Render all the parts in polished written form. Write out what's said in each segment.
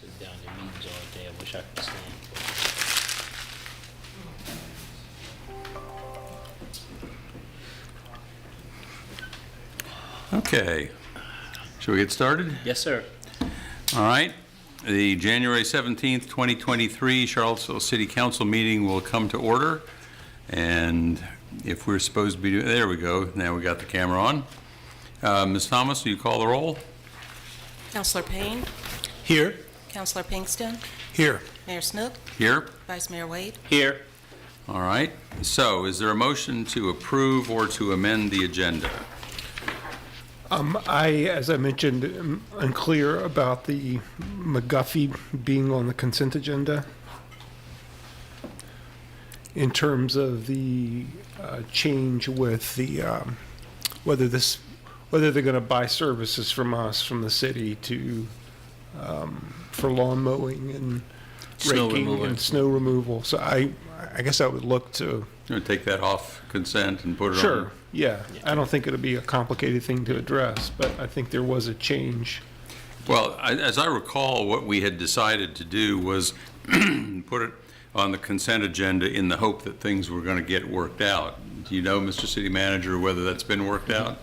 Sit down in meetings all day. I wish I could stand. Okay. Shall we get started? Yes, sir. All right. The January 17th, 2023 Charlottesville City Council meeting will come to order. And if we're supposed to be doing, there we go. Now we got the camera on. Ms. Thomas, will you call the roll? Councilor Payne, Here. Councilor Pinkston, Here. Mayor Snook, Here. Vice Mayor Wade. Here. All right. So is there a motion to approve or to amend the agenda? As I mentioned, am unclear about the McGuffey being on the consent agenda in terms of the change with the, whether they're going to buy services from us, from the city to, for lawn mowing and Snow raking removal. and snow removal. So I guess I would look to. You want to take that off consent and put it on? Sure, yeah. I don't think it'll be a complicated thing to address, but I think there was a change. Well, as I recall, what we had decided to do was put it on the consent agenda in the hope that things were going to get worked out. Do you know, Mr. City Manager, whether that's been worked out?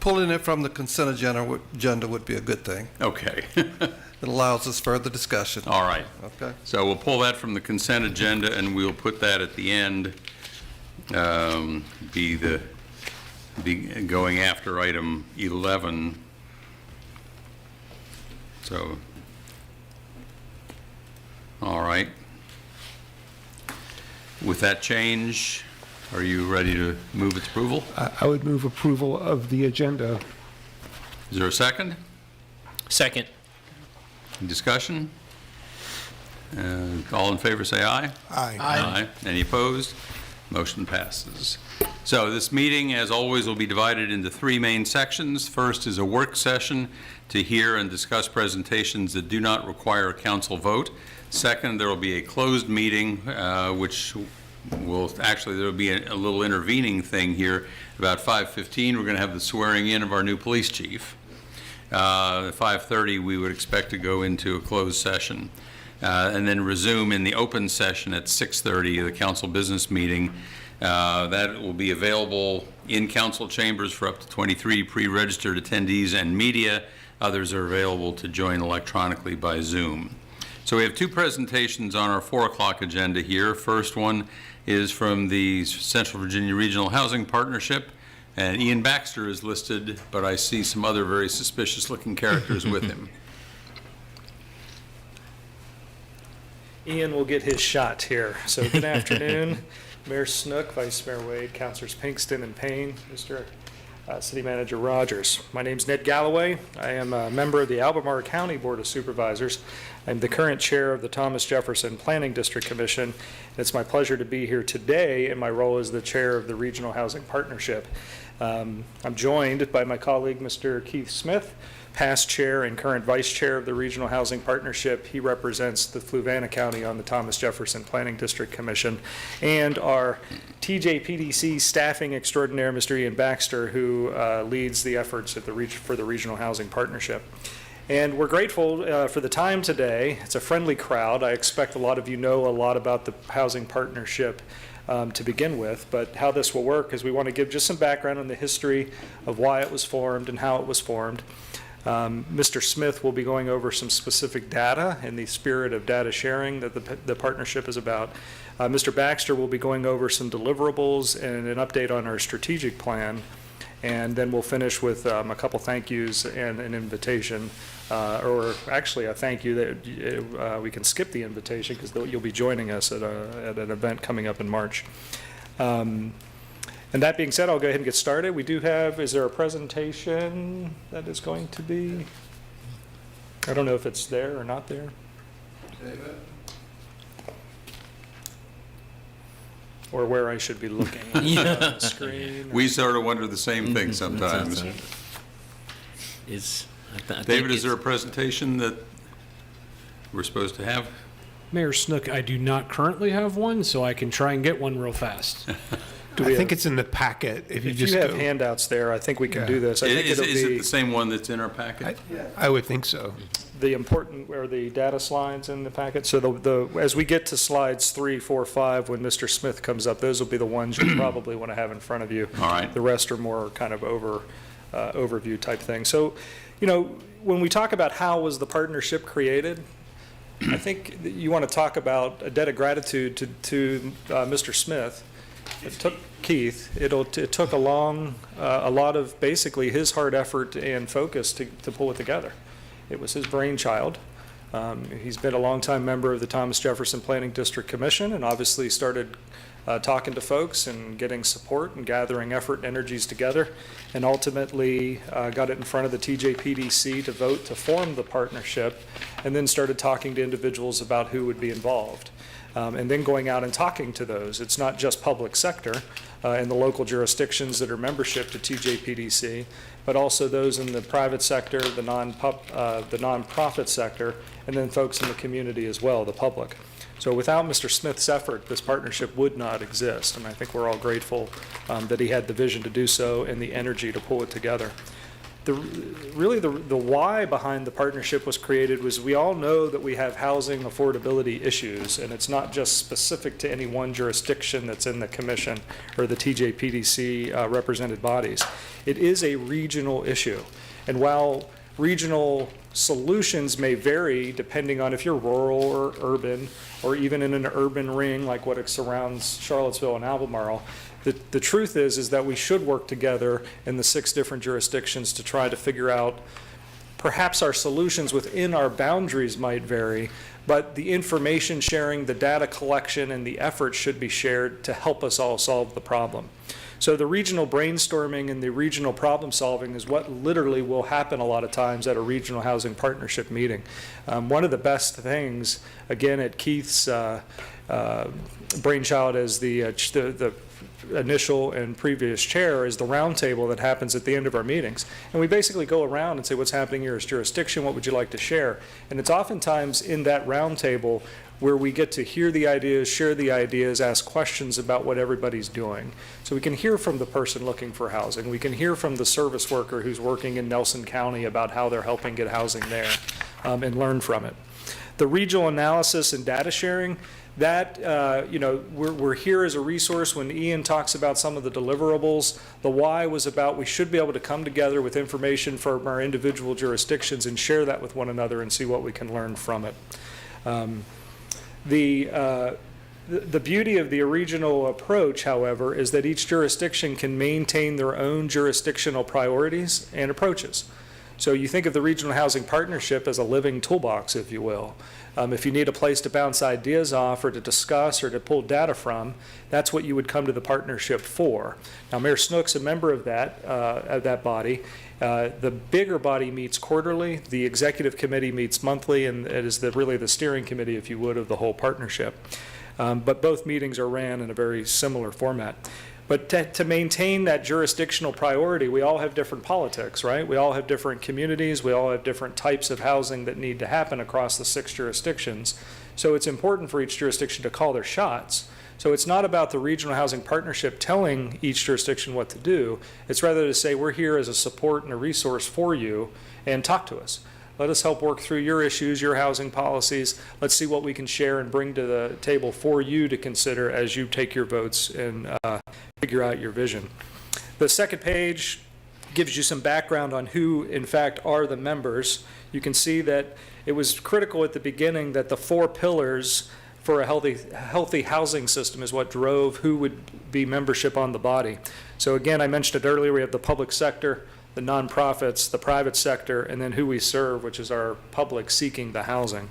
Pulling it from the consent agenda would be a good thing. Okay. It allows us further discussion. All right. Okay. So we'll pull that from the consent agenda, and we'll put that at the end, be going after item 11. So, all right. With that change, are you ready to move its approval? I would move approval of the agenda. Is there a second? Second. Discussion? All in favor, say aye. Aye. Any opposed? Motion passes. So this meeting, as always, will be divided into three main sections. First is a work session to hear and discuss presentations that do not require a council vote. Second, there will be a closed meeting, which will actually, there will be a little intervening thing here. About 5:15, we're going to have the swearing in of our new police chief. At 5:30, we would expect to go into a closed session and then resume in the open session at 6:30, the council business meeting. That will be available in council chambers for up to 23 pre-registered attendees and media. Others are available to join electronically by Zoom. So we have two presentations on our 4 o'clock agenda here. First one is from the Central Virginia Regional Housing Partnership. And Ian Baxter is listed, but I see some other very suspicious-looking characters with him. Ian will get his shot here. So good afternoon, Mayor Snook, Vice Mayor Wade, Councilors Pinkston and Payne, Mr. City Manager Rogers. My name's Ned Galloway. I am a member of the Albemarle County Board of Supervisors. I'm the current chair of the Thomas Jefferson Planning District Commission. It's my pleasure to be here today in my role as the chair of the Regional Housing Partnership. I'm joined by my colleague, Mr. Keith Smith, past chair and current vice chair of the Regional Housing Partnership. He represents the Fluvanna County on the Thomas Jefferson Planning District Commission, and our TJPDC staffing extraordinaire, Mr. Ian Baxter, who leads the efforts at for the Regional Housing Partnership. And we're grateful for the time today. It's a friendly crowd. I expect a lot of you know a lot about the Housing Partnership to begin with, but how this will work is we want to give just some background on the history of why it was formed and how it was formed. Mr. Smith will be going over some specific data in the spirit of data sharing that the partnership is about. Mr. Baxter will be going over some deliverables and an update on our strategic plan. And then we'll finish with a couple thank yous and an invitation, or actually a thank you that we can skip the invitation because you'll be joining us at an event coming up in March. And that being said, I'll go ahead and get started. We do have, is there a presentation that is going to be? I don't know if it's there or not there. Or where I should be looking on the screen. We sort of wonder the same thing sometimes. David, is there a presentation that we're supposed to have? Mayor Snook, I do not currently have one, so I can try and get one real fast. I think it's in the packet. If you just have go, handouts there, I think we can Yeah. do this. I think Is it'll it be the same one that's in our packet? I would think so. the important, or the data slides in the packet. So as we get to slides 3, 4, 5, when Mr. Smith comes up, those will be the ones you probably want to have in front of you. All right. The rest are more kind of overview type thing. So, when we talk about how was the partnership created, I think that you want to talk about a debt of gratitude to Mr. Smith. It took Keith. It took a lot of basically his hard effort and focus to pull it together. It was his brainchild. He's been a longtime member of the Thomas Jefferson Planning District Commission, and obviously started talking to folks and getting support and gathering effort and energies together, and ultimately got it in front of the TJPDC to vote to form the partnership, and then started talking to individuals about who would be involved. And then going out and talking to those. It's not just public sector and the local jurisdictions that are membership to TJPDC, but also those in the private sector, the nonprofit sector, and then folks in the community as well, the public. So without Mr. Smith's effort, this partnership would not exist, and I think we're all grateful that he had the vision to do so and the energy to pull it together. Really, the why behind the partnership was created was we all know that we have housing affordability issues, and it's not just specific to any one jurisdiction that's in the commission or the TJPDC represented bodies. It is a regional issue, and while regional solutions may vary depending on if you're rural or urban, or even in an urban ring like what surrounds Charlottesville and Albemarle, the truth is that we should work together in the 6 different jurisdictions to try to figure out perhaps our solutions within our boundaries might vary, but the information sharing, the data collection, and the effort should be shared to help us all solve the problem. So the regional brainstorming and the regional problem solving is what literally will happen a lot of times at a regional housing partnership meeting. One of the best things, again, at Keith's brainchild as the initial and previous chair, is the roundtable that happens at the end of our meetings. And we basically go around and say, what's happening in your jurisdiction? What would you like to share? And it's oftentimes in that roundtable where we get to hear the ideas, share the ideas, ask questions about what everybody's doing. So we can hear from the person looking for housing. We can hear from the service worker who's working in Nelson County about how they're helping get housing there, and learn from it. The regional analysis and data sharing, that, we're here as a resource. When Ian talks about some of the deliverables, the why was about we should be able to come together with information from our individual jurisdictions and share that with one another and see what we can learn from it. The beauty of the regional approach, however, is that each jurisdiction can maintain their own jurisdictional priorities and approaches. So you think of the Regional Housing Partnership as a living toolbox, if you will. If you need a place to bounce ideas off or to discuss or to pull data from, that's what you would come to the partnership for. Now, Mayor Snook's a member of that body. The bigger body meets quarterly. The executive committee meets monthly, and it is really the steering committee, if you would, of the whole partnership. But both meetings are ran in a very similar format. But to maintain that jurisdictional priority, we all have different politics, right? We all have different communities. We all have different types of housing that need to happen across the 6 jurisdictions. So it's important for each jurisdiction to call their shots. So it's not about the Regional Housing Partnership telling each jurisdiction what to do. It's rather to say we're here as a support and a resource for you, and talk to us. Let us help work through your issues, your housing policies. Let's see what we can share and bring to the table for you to consider as you take your votes and figure out your vision. The second page gives you some background on who, in fact, are the members. You can see that it was critical at the beginning that the 4 pillars for a healthy housing system is what drove who would be membership on the body. So again, I mentioned it earlier, we have the public sector, the nonprofits, the private sector, and then who we serve, which is our public seeking the housing.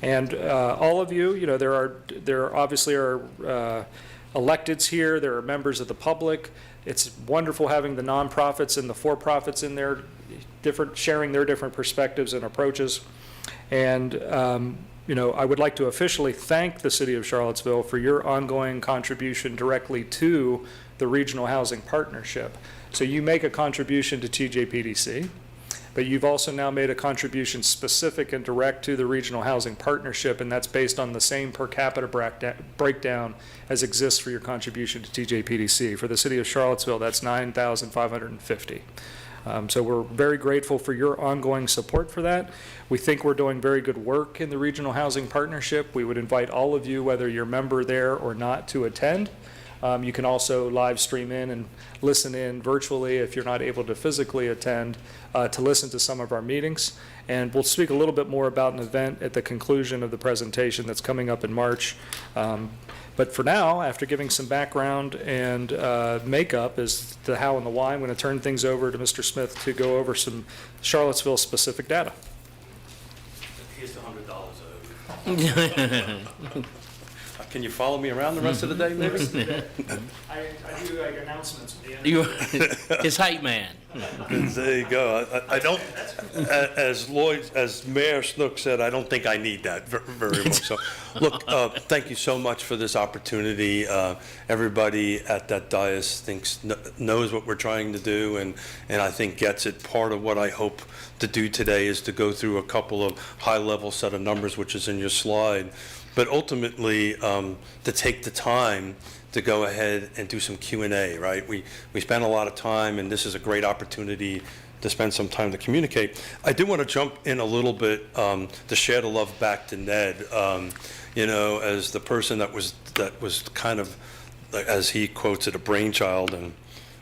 And all of you, there obviously are electeds here, there are members of the public. It's wonderful having the nonprofits and the for-profits in there, sharing their different perspectives and approaches. And I would like to officially thank the City of Charlottesville for your ongoing contribution directly to the Regional Housing Partnership. So you make a contribution to TJPDC, but you've also now made a contribution specific and direct to the Regional Housing Partnership, and that's based on the same per capita breakdown as exists for your contribution to TJPDC. For the City of Charlottesville, that's $9,550. So we're very grateful for your ongoing support for that. We think we're doing very good work in the Regional Housing Partnership. We would invite all of you, whether you're a member there or not, to attend. You can also live stream in and listen in virtually if you're not able to physically attend to listen to some of our meetings. And we'll speak a little bit more about an event at the conclusion of the presentation that's coming up in March. But for now, after giving some background and makeup as to how and the why, I'm going to turn things over to Mr. Smith to go over some Charlottesville-specific data. Here's the $100 over. Can you follow me around the rest of the day, maybe? I do like announcements at the end. You, his hype man. There you go. I don't, as Mayor Snook said, I don't think I need that very much. So, look, thank you so much for this opportunity. Everybody at that dais knows what we're trying to do, and I think gets it. Part of what I hope to do today is to go through a couple of high-level set of numbers, which is in your slide, but ultimately to take the time to go ahead and do some Q&A, right? We spent a lot of time, and this is a great opportunity to spend some time to communicate. I do want to jump in a little bit to share the love back to Ned. You know, as the person that was kind of, as he quotes it, a brainchild. And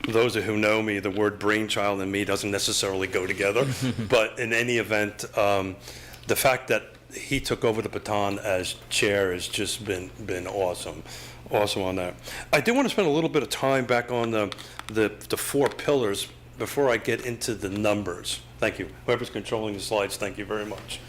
those who know me, the word brainchild and me doesn't necessarily go together. But in any event, the fact that he took over the baton as chair has just been awesome. Awesome on that. I did want to spend a little bit of time back on the 4 pillars before I get into the numbers. Thank you. Whoever's controlling the slides, thank you very much.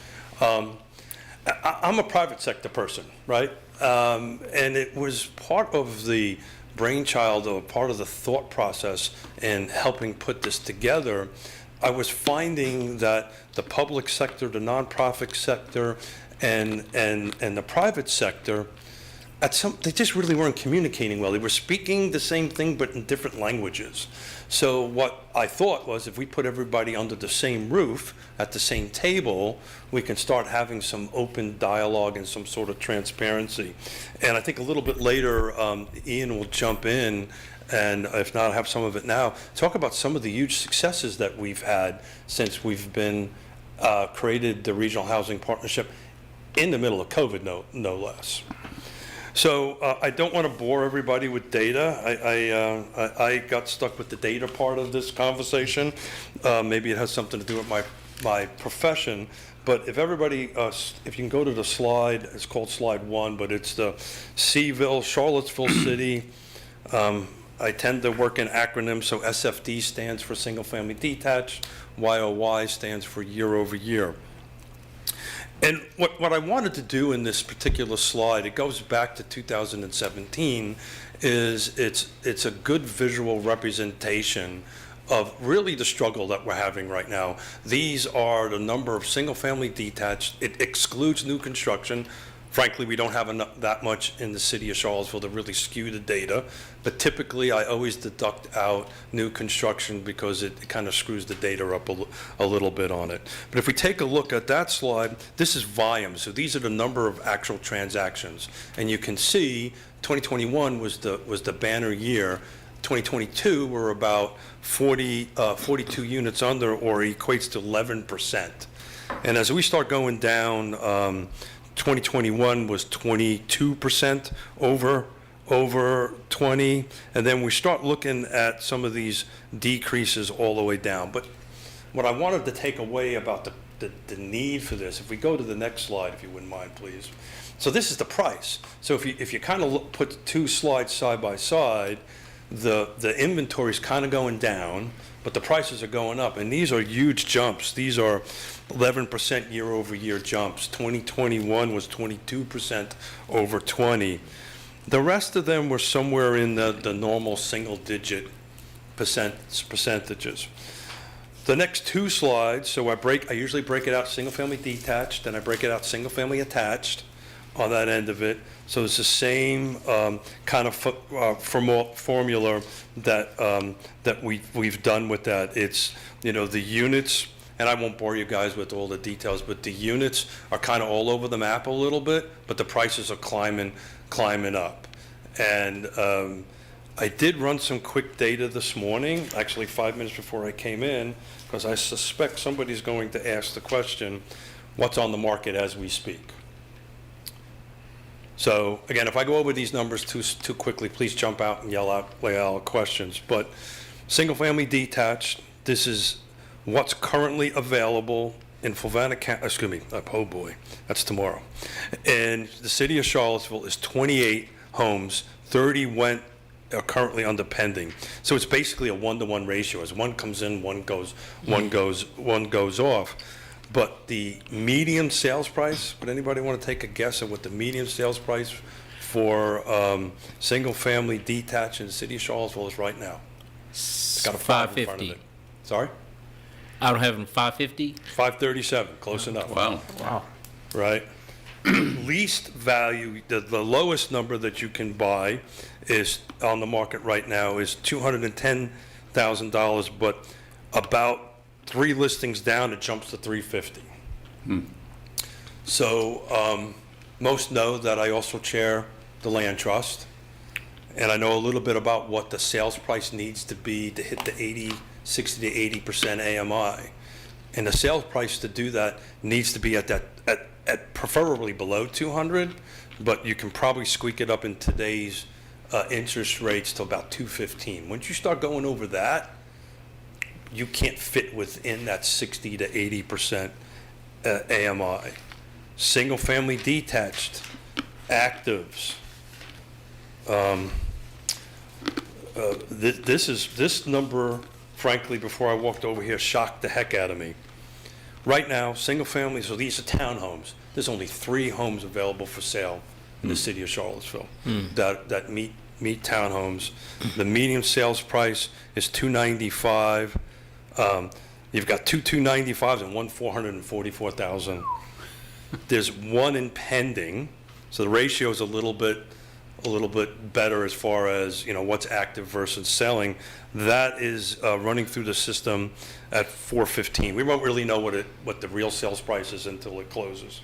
I'm a private sector person, right? And it was part of the brainchild, or part of the thought process in helping put this together. I was finding that the public sector, the nonprofit sector, and the private sector, they just really weren't communicating well. They were speaking the same thing, but in different languages. So what I thought was, if we put everybody under the same roof, at the same table, we can start having some open dialogue and some sort of transparency. And I think a little bit later, Ian will jump in, and if not, have some of it now, talk about some of the huge successes that we've had since we've been created the Regional Housing Partnership in the middle of COVID, no less. So I don't want to bore everybody with data. I got stuck with the data part of this conversation. Maybe it has something to do with my profession. But if everybody, if you can go to the slide, it's called slide 1, but it's the Seville, Charlottesville City. I tend to work in acronyms, so SFD stands for single family detached, YOY stands for year over year. And what I wanted to do in this particular slide, it goes back to 2017, is it's a good visual representation of really the struggle that we're having right now. These are the number of single-family detached. It excludes new construction. Frankly, we don't have that much in the city of Charlottesville to really skew the data. But typically, I always deduct out new construction because it kind of screws the data up a little bit on it. But if we take a look at that slide, this is volume. So these are the number of actual transactions. And you can see 2021 was the banner year. 2022, we're about 42 units under, or equates to 11%. And as we start going down, 2021 was 22% over 20, and then we start looking at some of these decreases all the way down. But what I wanted to take away about the need for this, if we go to the next slide, if you wouldn't mind, please. So this is the price. So if you kind of put 2 slides side by side, the inventory is kind of going down, but the prices are going up, and these are huge jumps. These are 11% year over year jumps. 2021 was 22% over 20. The rest of them were somewhere in the normal single-digit percentages. The next 2 slides, so I usually break it out single-family detached, and I break it out single-family attached on that end of it. So it's the same kind of formula that we've done with that. It's, you know, the units, and I won't bore you guys with all the details, but the units are kind of all over the map a little bit, but the prices are climbing up. And I did run some quick data this morning, actually 5 minutes before I came in, because I suspect somebody's going to ask the question, what's on the market as we speak? So again, if I go over these numbers too quickly, please jump out and lay out questions. But single-family detached, this is what's currently available in Fluvanna County, excuse me, oh boy, that's tomorrow. And the city of Charlottesville is 28 homes, 30 are currently under pending. So it's basically a 1-to-1 ratio. As one comes in, one goes off. But the median sales price, would anybody want to take a guess at what the median sales price for single-family detached in the city of Charlottesville is right now? It's got a 5 in front of 550. it. Sorry? I don't have them 550. 537, close enough. Wow. Wow. Right? Least value, the lowest number that you can buy is on the market right now is $210,000, but about 3 listings down, it jumps to $350,000. So most know that I also chair the land trust, and I know a little bit about what the sales price needs to be to hit the 60 to 80% AMI. And the sales price to do that needs to be at preferably below 200, but you can probably squeak it up in today's interest rates to about 215. Once you start going over that, you can't fit within that 60 to 80% AMI. Single-family detached, actives. This number, frankly, before I walked over here, shocked the heck out of me. Right now, single-family, so these are townhomes. There's only 3 homes available for sale in the city of Charlottesville that meet townhomes. The median sales price is $295,000. You've got 2 $295s and 1 $444,000. There's 1 in pending, so the ratio is a little bit better as far as what's active versus selling. That is running through the system at $415,000. We won't really know what the real sales price is until it closes.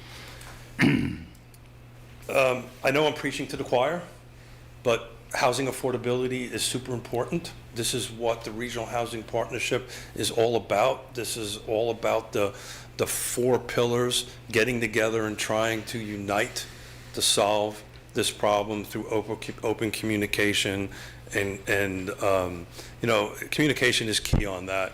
I know I'm preaching to the choir, but housing affordability is super important. This is what the Regional Housing Partnership is all about. This is all about the 4 pillars getting together and trying to unite to solve this problem through open communication, and communication is key on that.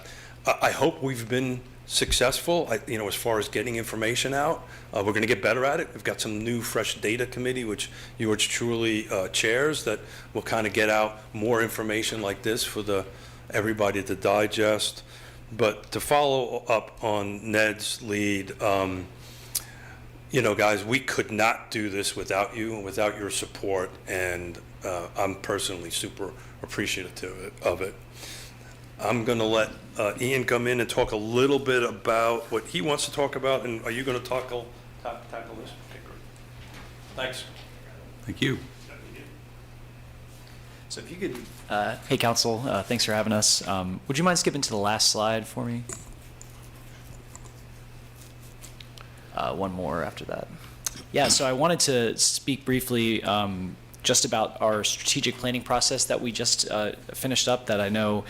I hope we've been successful, as far as getting information out. We're going to get better at it. We've got some new fresh data committee, which yours truly chairs, that will kind of get out more information like this for everybody to digest. But to follow up on Ned's lead, guys, we could not do this without you and without your support, and I'm personally super appreciative of it. I'm going to let Ian come in and talk a little bit about what he wants to talk about, and are you going to tackle this? Okay, great. Thanks. Thank you. So if you could, hey council, thanks for having us. Would you mind skipping to the last slide for me? One more after that. Yeah, so I wanted to speak briefly just about our strategic planning process that we just finished up, that I know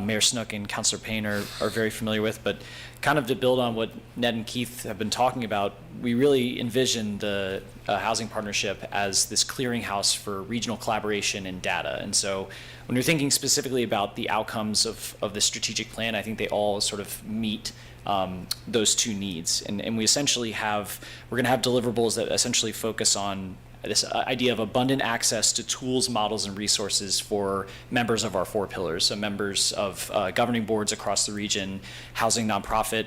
Mayor Snook and Councilor Payne are very familiar with, but kind of to build on what Ned and Keith have been talking about, we really envision the housing partnership as this clearinghouse for regional collaboration and data. And so when you're thinking specifically about the outcomes of the strategic plan, I think they all sort of meet those 2 needs. And we essentially we're going to have deliverables that essentially focus on this idea of abundant access to tools, models, and resources for members of our 4 pillars, so members of governing boards across the region, housing nonprofit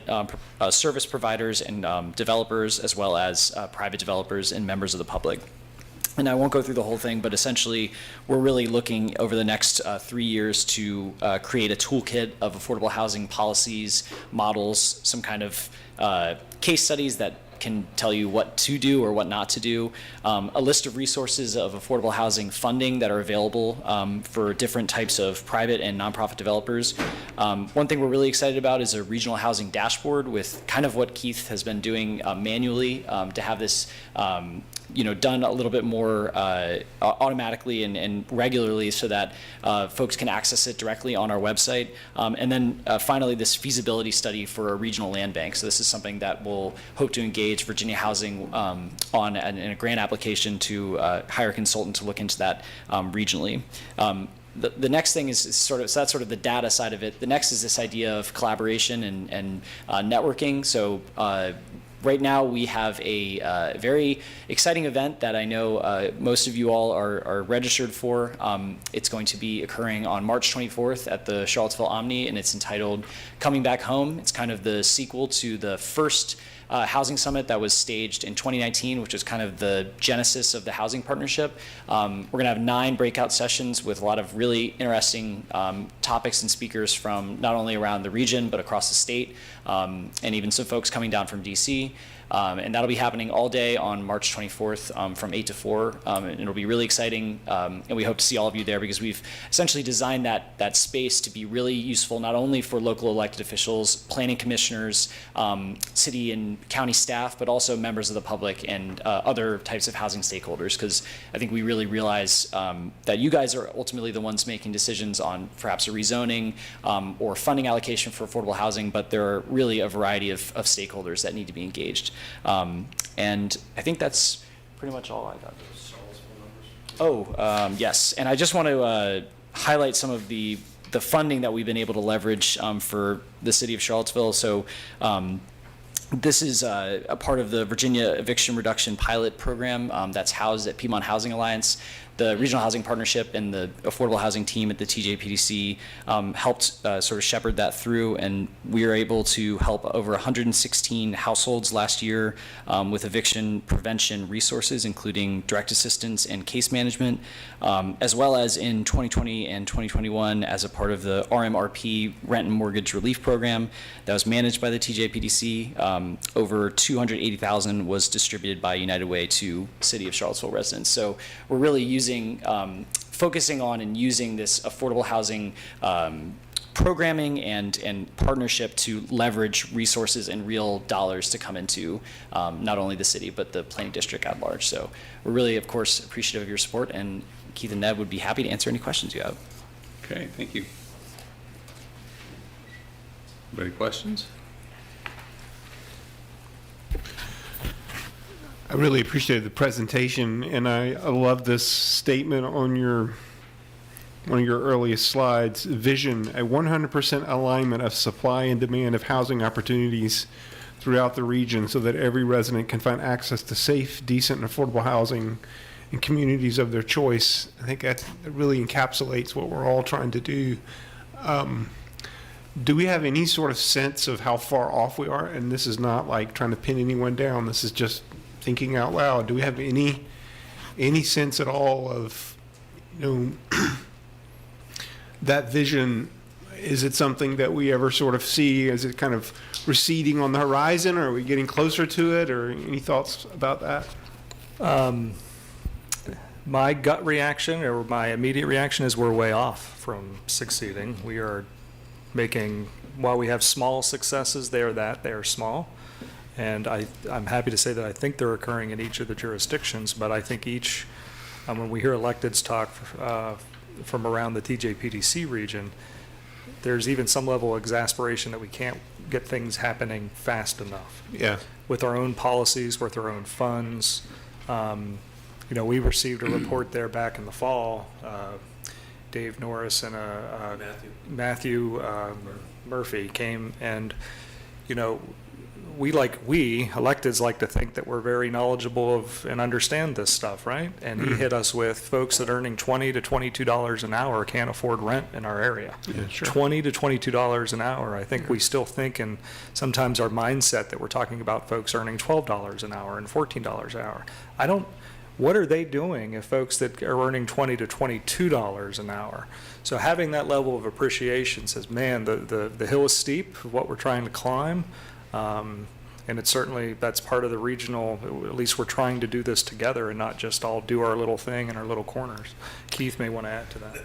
service providers and developers, as well as private developers and members of the public. And I won't go through the whole thing, but essentially we're really looking over the next 3 years to create a toolkit of affordable housing policies, models, some kind of case studies that can tell you what to do or what not to do, a list of resources of affordable housing funding that are available for different types of private and nonprofit developers. One thing we're really excited about is a regional housing dashboard with kind of what Keith has been doing manually to have this done a little bit more automatically and regularly so that folks can access it directly on our website. And then finally, this feasibility study for a regional land bank. So this is something that we'll hope to engage Virginia Housing on in a grant application to hire a consultant to look into that regionally. The next thing is so that's sort of the data side of it. The next is this idea of collaboration and networking. So right now we have a very exciting event that I know most of you all are registered for. It's going to be occurring on March 24th at the Charlottesville Omni, and it's entitled Coming Back Home. It's kind of the sequel to the first housing summit that was staged in 2019, which was kind of the genesis of the housing partnership. We're going to have 9 breakout sessions with a lot of really interesting topics and speakers from not only around the region, but across the state, and even some folks coming down from DC. And that'll be happening all day on March 24th from 8 to 4. And it'll be really exciting. And we hope to see all of you there because we've essentially designed that space to be really useful, not only for local elected officials, planning commissioners, city and county staff, but also members of the public and other types of housing stakeholders. Because I think we really realize that you guys are ultimately the ones making decisions on perhaps a rezoning or funding allocation for affordable housing, but there are really a variety of stakeholders that need to be engaged. And I think that's pretty much all I got. Oh, yes. And I just want to highlight some of the funding that we've been able to leverage for the city of Charlottesville. So this is a part of the Virginia Eviction Reduction Pilot Program that's housed at Piedmont Housing Alliance. The Regional Housing Partnership and the Affordable Housing team at the TJPDC helped sort of shepherd that through, and we were able to help over 116 households last year with eviction prevention resources, including direct assistance and case management, as well as in 2020 and 2021 as a part of the RMRP Rent and Mortgage Relief Program that was managed by the TJPDC. Over $280,000 was distributed by United Way to City of Charlottesville residents. So we're really focusing on and using this affordable housing programming and partnership to leverage resources and real dollars to come into not only the city, but the planning district at large. So we're really, of course, appreciative of your support, and Keith and Ned would be happy to answer any questions you have. Okay, thank you. Any questions? I really appreciated the presentation, and I love this statement on one of your earliest slides, vision, a 100% alignment of supply and demand of housing opportunities throughout the region so that every resident can find access to safe, decent, and affordable housing in communities of their choice. I think that really encapsulates what we're all trying to do. Do we have any sort of sense of how far off we are? And this is not like trying to pin anyone down. This is just thinking out loud. Do we have any sense at all of, that vision? Is it something that we ever sort of see? Is it kind of receding on the horizon, or are we getting closer to it, or any thoughts about that? My gut reaction, or my immediate reaction, is we're way off from succeeding. We are making, while we have small successes, they are small. And I'm happy to say that I think they're occurring in each of the jurisdictions, but I think each, when we hear electeds talk from around the TJPDC region, there's even some level of exasperation that we can't get things happening fast enough. Yeah. With our own policies, with our own funds. We received a report there back in the fall. Dave Norris and Matthew Murphy came, and we electeds like to think that we're very knowledgeable of and understand this stuff, right? And he hit us with folks that are earning $20 to $22 an hour can't afford rent in our area. Yeah, sure. $20 to $22 an hour. I think we still think, and sometimes our mindset, that we're talking about folks earning $12 an hour and $14 an hour. What are they doing if folks that are earning $20 to $22 an hour? So having that level of appreciation says, man, the hill is steep of what we're trying to climb. And it's certainly, that's part of the regional, at least we're trying to do this together and not just all do our little thing in our little corners. Keith may want to add to that.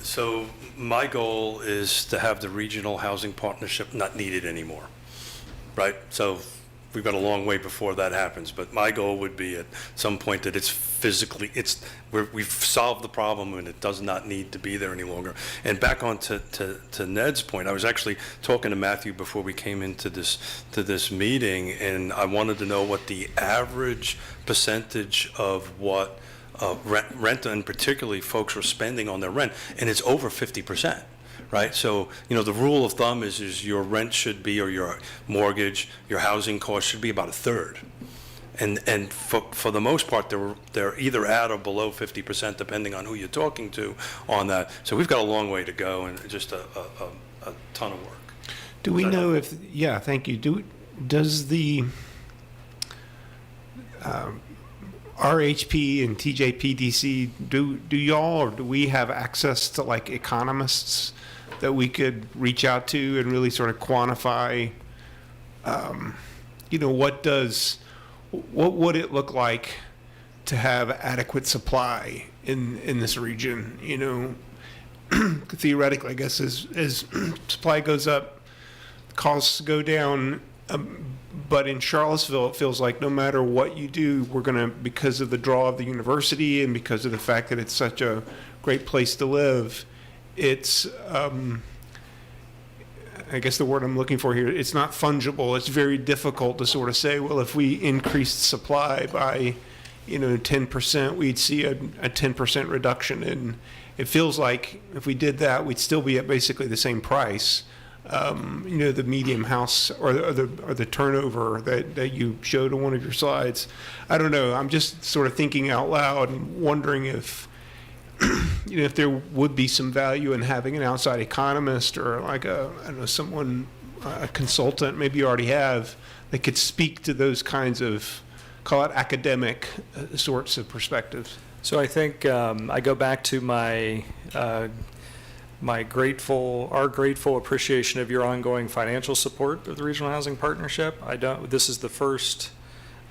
So my goal is to have the regional housing partnership not needed anymore, right? So we've got a long way before that happens, but my goal would be at some point that it's physically, we've solved the problem and it does not need to be there any longer. And back on to Ned's point, I was actually talking to Matthew before we came into this meeting, and I wanted to know what the average percentage of what rent, and particularly folks are spending on their rent, and it's over 50%. Right, so the rule of thumb is your rent should be, or your mortgage, your housing cost should be about a third, and for the most part they're either at or below 50%, depending on who you're talking to on that. So we've got a long way to go, and just a ton of work. Do we know if? Yeah, thank you. Does the RHP and TJPDC do y'all, or do we have access to like economists that we could reach out to and really sort of quantify, what would it look like to have adequate supply in this region? Theoretically, I guess as supply goes up, costs go down. But in Charlottesville, it feels like no matter what you do, we're going to, because of the draw of the university and because of the fact that it's such a great place to live, it's, I guess the word I'm looking for here, it's not fungible. It's very difficult to sort of say, well, if we increased supply by, 10%, we'd see a 10% reduction. And it feels like if we did that, we'd still be at basically the same price. The medium house or the turnover that you showed on one of your slides. I don't know. I'm just sort of thinking out loud and wondering if, if there would be some value in having an outside economist or like a consultant, maybe you already have, that could speak to those kinds of, call it academic sorts of perspectives. So I think I go back to our grateful appreciation of your ongoing financial support of the Regional Housing Partnership. This is the first,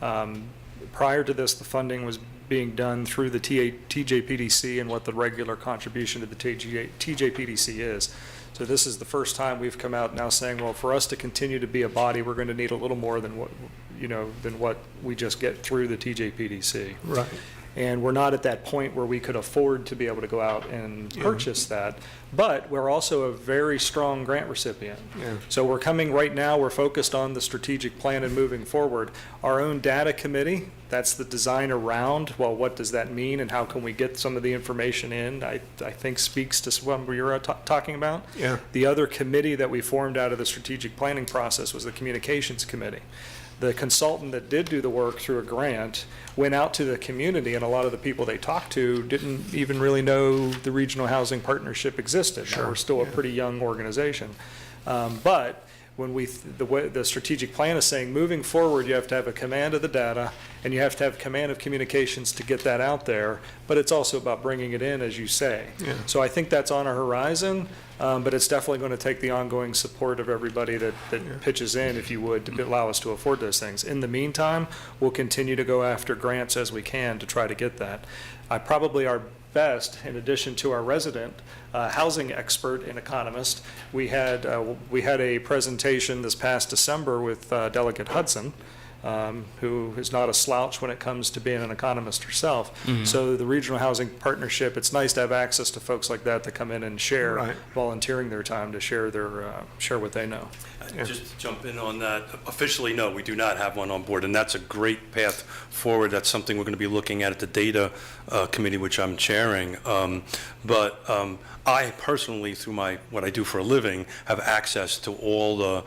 prior to this, the funding was being done through the TJPDC and what the regular contribution to the TJPDC is. So this is the first time we've come out now saying, well, for us to continue to be a body, we're going to need a little more than what we just get through the TJPDC. Right. And we're not at that point where we could afford to be able to go out and purchase that. But we're also a very strong grant recipient. Yeah. So we're coming right now, we're focused on the strategic plan and moving forward. Our own data committee, that's the design around, well, what does that mean and how can we get some of the information in, I think speaks to what you're talking about. Yeah. The other committee that we formed out of the strategic planning process was the communications committee. The consultant that did do the work through a grant went out to the community, and a lot of the people they talked to didn't even really know the Regional Housing Partnership existed. Sure. Now, we're still a pretty young organization. But when the strategic plan is saying moving forward, you have to have a command of the data and you have to have command of communications to get that out there, but it's also about bringing it in, as you say. Yeah. So I think that's on our horizon, but it's definitely going to take the ongoing support of everybody that pitches in, if you would, to allow us to afford those things. In the meantime, we'll continue to go after grants as we can to try to get that. Probably our best, in addition to our resident housing expert and economist, we had a presentation this past December with Delegate Hudson, who is not a slouch when it comes to being an economist herself. Mm-hmm. So the Regional Housing Partnership, it's nice to have access to folks like that come in and share, right, volunteering their time to share share what they know. Just to jump in on that, officially, no, we do not have one on board, and that's a great path forward. That's something we're going to be looking at the data committee, which I'm chairing. But I personally, through what I do for a living, have access to all the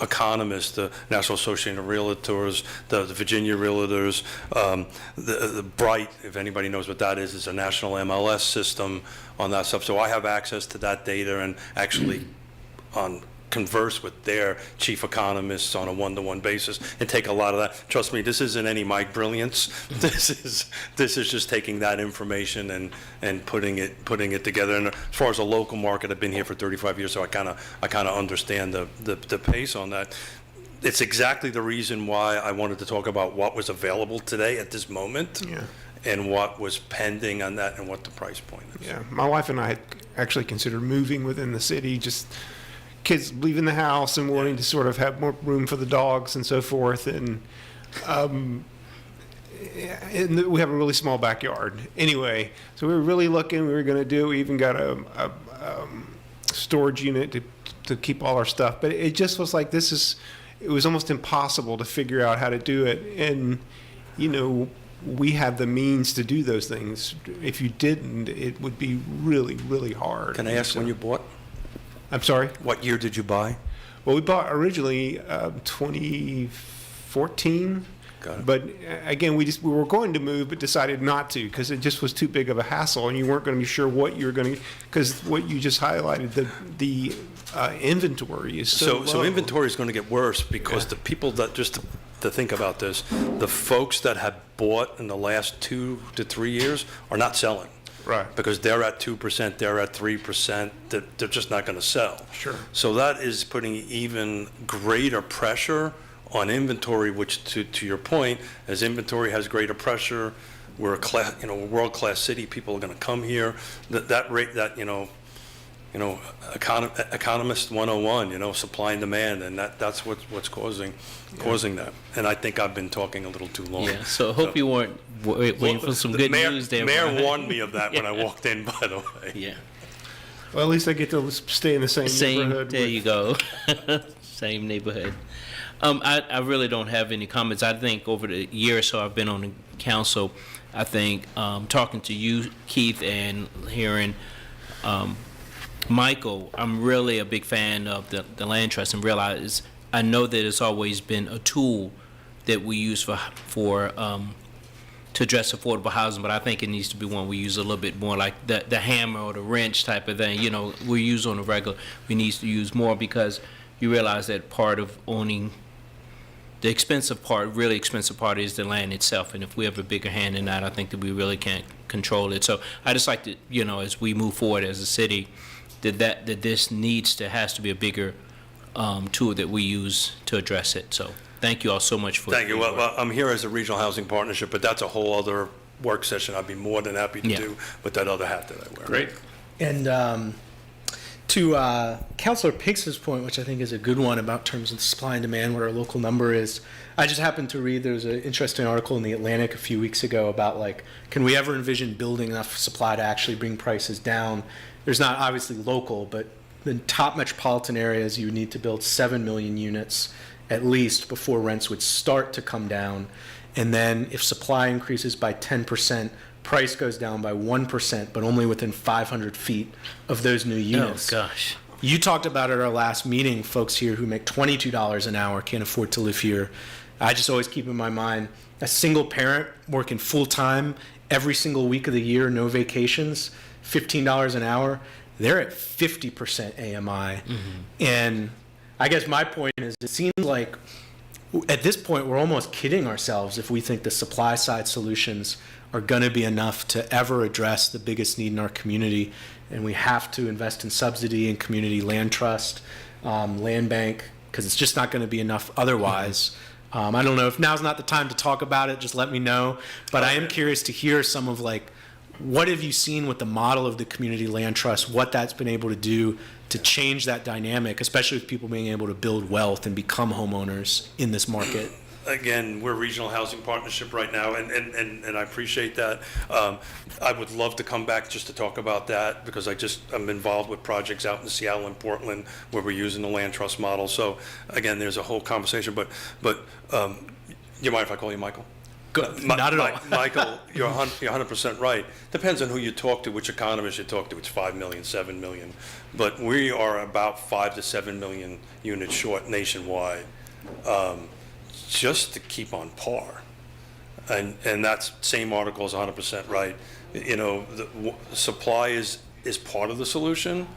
economists, the National Association of Realtors, the Virginia Realtors, the Bright, if anybody knows what that is a national MLS system on that stuff. So I have access to that data and actually converse with their chief economists on a one-to-one basis and take a lot of that. Trust me, this isn't any Mike brilliance. This is just taking that information and putting it together. And as far as a local market, I've been here for 35 years, so I kind of understand the pace on that. It's exactly the reason why I wanted to talk about what was available today at this moment. Yeah. And what was pending on that and what the price point is. Yeah, my wife and I had actually considered moving within the city, just kids leaving the house and wanting to sort of have more room for the dogs and so forth. And we have a really small backyard. Anyway, so we were really looking. We were going to do. We even got a storage unit to keep all our stuff. But it just was like it was almost impossible to figure out how to do it. And we have the means to do those things. If you didn't, it would be really, really hard. Can I ask when you bought? I'm sorry? What year did you buy? Well, we bought originally 2014. Got it. But again, we were going to move, but decided not to because it just was too big of a hassle, and you weren't going to be sure what you were going to. Because what you just highlighted, the inventory is so low. So inventory is going to get worse because the people that just to think about this, the folks that have bought in the last 2 to 3 years are not selling. Right. Because they're at 2%, they're at 3%, they're just not going to sell. Sure. So that is putting even greater pressure on inventory, which to your point, as inventory has greater pressure, we're a world-class city, people are going to come here. That rate, economist 101, supply and demand, and that's what's causing that. And I think I've been talking a little too long. Yeah, so I hope you weren't waiting for some good news there. Mayor warned me of that when I walked in, by the way. Yeah. Well, at least I get to stay in the same neighborhood. There you go. Same neighborhood. I really don't have any comments. I think over the year or so I've been on the council, I think talking to you, Keith, and hearing Michael, I'm really a big fan of the land trust, and realize I know that it's always been a tool that we use for to address affordable housing, but I think it needs to be one we use a little bit more, like the hammer or the wrench type of thing. We use on a regular. We need to use more because you realize that part of owning. The really expensive part is the land itself, and if we have a bigger hand in that, I think that we really can't control it. So I just like to, as we move forward as a city, that this has to be a bigger tool that we use to address it. So thank you all so much for. Thank you. Well, I'm here as a regional housing partnership, but that's a whole other work session. I'd be more than happy to do with that other hat that I wear. Great. And to Councilor Pinkston's point, which I think is a good one about terms of supply and demand, what our local number is, I just happened to read, there was an interesting article in The Atlantic a few weeks ago about, can we ever envision building enough supply to actually bring prices down? There's not obviously local, but in top metropolitan areas, you would need to build 7 million units at least before rents would start to come down. And then if supply increases by 10%, price goes down by 1%, but only within 500 feet of those new units. Oh, gosh. You talked about at our last meeting, folks here who make $22 an hour can't afford to live here. I just always keep in my mind, a single parent working full-time every single week of the year, no vacations, $15 an hour, they're at 50% AMI. Mm-hmm. And I guess my point is, it seems like at this point we're almost kidding ourselves if we think the supply side solutions are going to be enough to ever address the biggest need in our community. And we have to invest in subsidy and community land trust, land bank, because it's just not going to be enough otherwise. I don't know if now's not the time to talk about it, just let me know. But I am curious to hear some of what have you seen with the model of the community land trust, what that's been able to do to change that dynamic, especially with people being able to build wealth and become homeowners in this market? Again, we're a regional housing partnership right now, and I appreciate that. I would love to come back just to talk about that because I'm involved with projects out in Seattle and Portland where we're using the land trust model. So again, there's a whole conversation, but you mind if I call you Michael? Good. Not at all. Michael, you're 100% right. Depends on who you talk to, which economist you talk to. It's 5 million, 7 million. But we are about 5 to 7 million units short nationwide. Just to keep on par. And that same article is 100% right. The supply is part of the solution.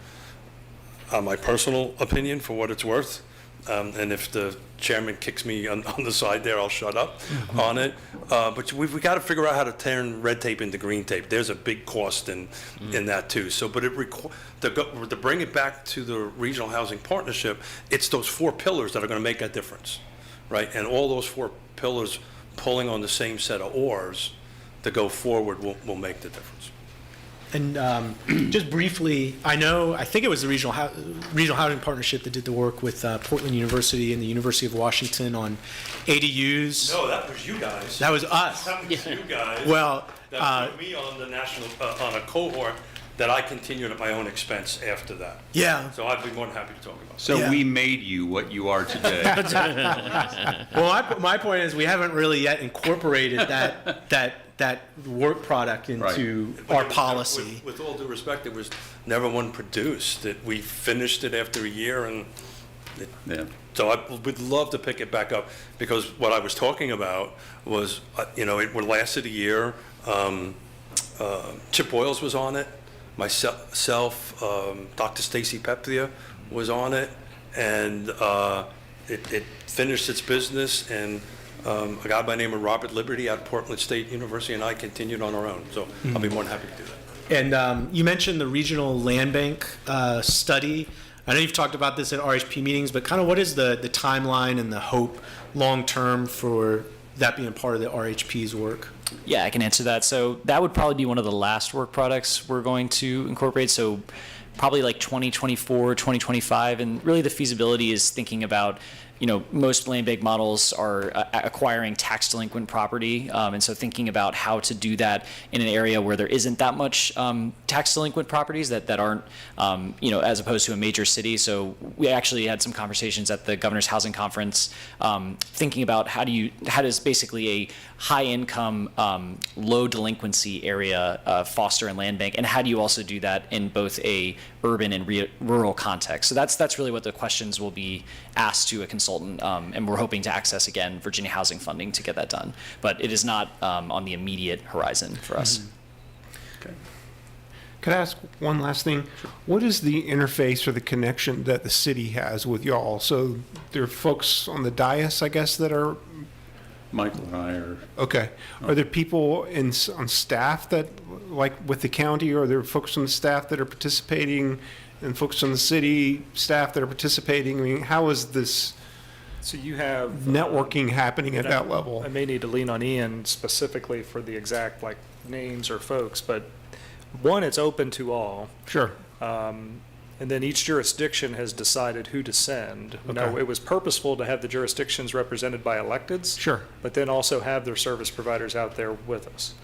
My personal opinion, for what it's worth. And if the chairman kicks me on the side there, I'll shut up on it. But we've got to figure out how to turn red tape into green tape. There's a big cost in that too. So, but to bring it back to the regional housing partnership, it's those 4 pillars that are going to make that difference. Right, and all those 4 pillars pulling on the same set of oars to go forward will make the difference. And just briefly, I think it was the Regional Housing Partnership that did the work with Portland University and the University of Washington on ADUs. No, that was you guys. That was us. That was you guys. Well, That put me on the national, on a cohort that I continued at my own expense after that. yeah. So I'd be more than happy to talk about it. So Yeah. we made you what you are today. Well, my point is we haven't really yet incorporated that work product into our policy. With all due respect, there was never one produced. That we finished it after a year, and Yeah. so I would love to pick it back up, because what I was talking about was, it would lasted a year. Chip Boyles was on it. Myself, Dr. Stacy Pepthia was on it, and it finished its business, and a guy by the name of Robert Liberty out of Portland State University and I continued on our own. So I'll be more than happy to do that. And you mentioned the regional land bank study. I know you've talked about this at RHP meetings, but kind of what is the timeline and the hope long-term for that being part of the RHP's work? Yeah, I can answer that. So that would probably be one of the last work products we're going to incorporate. So probably like 2024, 2025. And really the feasibility is thinking about, most land bank models are acquiring tax delinquent property. And so thinking about how to do that in an area where there isn't that much tax delinquent properties that aren't, as opposed to a major city. So we actually had some conversations at the Governor's Housing Conference, thinking about how does basically a high income, low delinquency area foster and land bank, and how do you also do that in both a urban and rural context? So that's really what the questions will be asked to a consultant, and we're hoping to access again Virginia Housing Funding to get that done. But it is not on the immediate horizon for us. Could I ask one last thing? What is the interface or the connection that the city has with y'all? So there are folks on the dais, I guess, that are, Michael and I are, okay. Are there people on staff that, like with the county, or are there folks on the staff that are participating and folks on the city staff that are participating? I mean, how is this So you have. networking happening at that level? I may need to lean on Ian specifically for the exact names or folks, but one, it's open to all. Sure. And then each jurisdiction has decided who to send. Now, Okay. it was purposeful to have the jurisdictions represented by electeds. Sure. But then also have their service providers out there with us.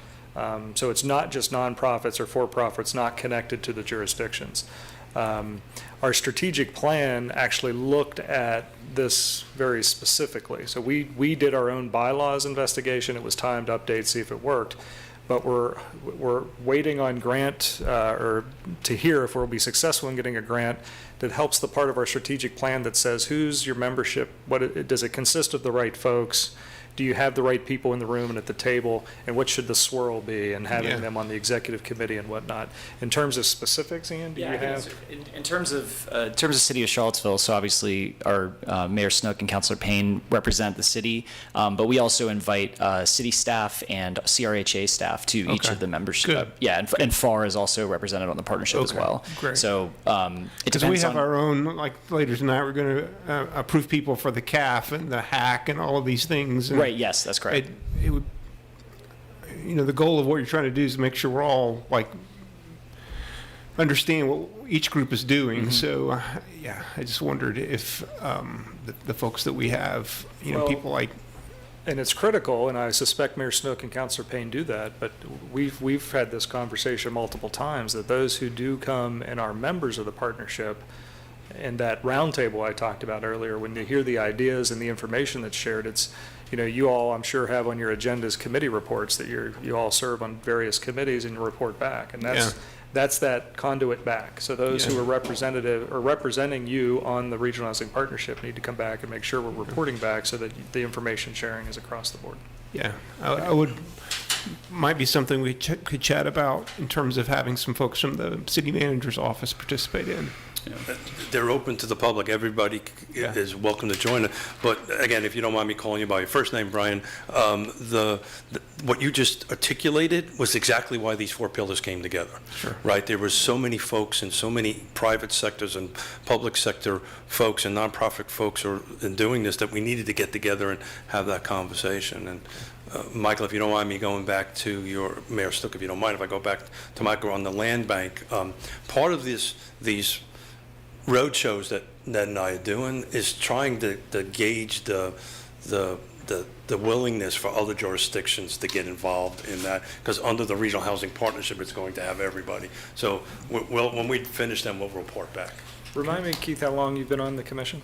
So it's not just nonprofits or for-profits not connected to the jurisdictions. Our strategic plan actually looked at this very specifically. So we did our own bylaws investigation. It was time to update, see if it worked. But we're waiting on grant or to hear if we'll be successful in getting a grant that helps the part of our strategic plan that says who's your membership, does it consist of the right folks, do you have the right people in the room and at the table, and what should the swirl be, and having Yeah. them on the executive committee and whatnot. In terms of specifics, Ian, do you have? In terms of City of Charlottesville, so obviously our Mayor Snook and Councilor Payne represent the city, but we also invite city staff and CRHA staff to each Okay. of the membership. Good. Yeah, and FAR is also represented on the partnership as Okay. well. Great. So it Because we depends have on. our own, like later tonight, we're going to approve people for the CAF and the HAC and all of these things. And Right. Yes, that's correct. it would, the goal of what you're trying to do is make sure we're all understand what each group is doing. So, yeah, I just wondered if the folks that we have, Well, people like, And it's critical, and I suspect Mayor Snook and Councilor Payne do that, but we've had this conversation multiple times, that those who do come and are members of the partnership, and that roundtable I talked about earlier, when they hear the ideas and the information that's shared, it's, you all, I'm sure, have on your agendas committee reports that you all serve on various committees and report back, and that's that conduit back. So those who are representing you on the Regional Housing Partnership need to come back and make sure we're reporting back so that the information sharing is across the board. yeah, might be something we could chat about in terms of having some folks from the city manager's office participate in. They're open to the public. Everybody is welcome to join it. But again, if you don't mind me calling you by your first name, Brian, what you just articulated was exactly why these four pillars came together. Sure. Right? There were so many folks and so many private sectors and public sector folks and nonprofit folks are in doing this that we needed to get together and have that conversation. And Michael, if you don't mind me going back to your, Mayor Snook, if you don't mind, if I go back to Michael on the land bank, part of these road shows that Ned and I are doing is trying to gauge the willingness for other jurisdictions to get involved in that, because under the Regional Housing Partnership, it's going to have everybody. So when we finish them, we'll report back. Remind me, Keith, how long you've been on the commission?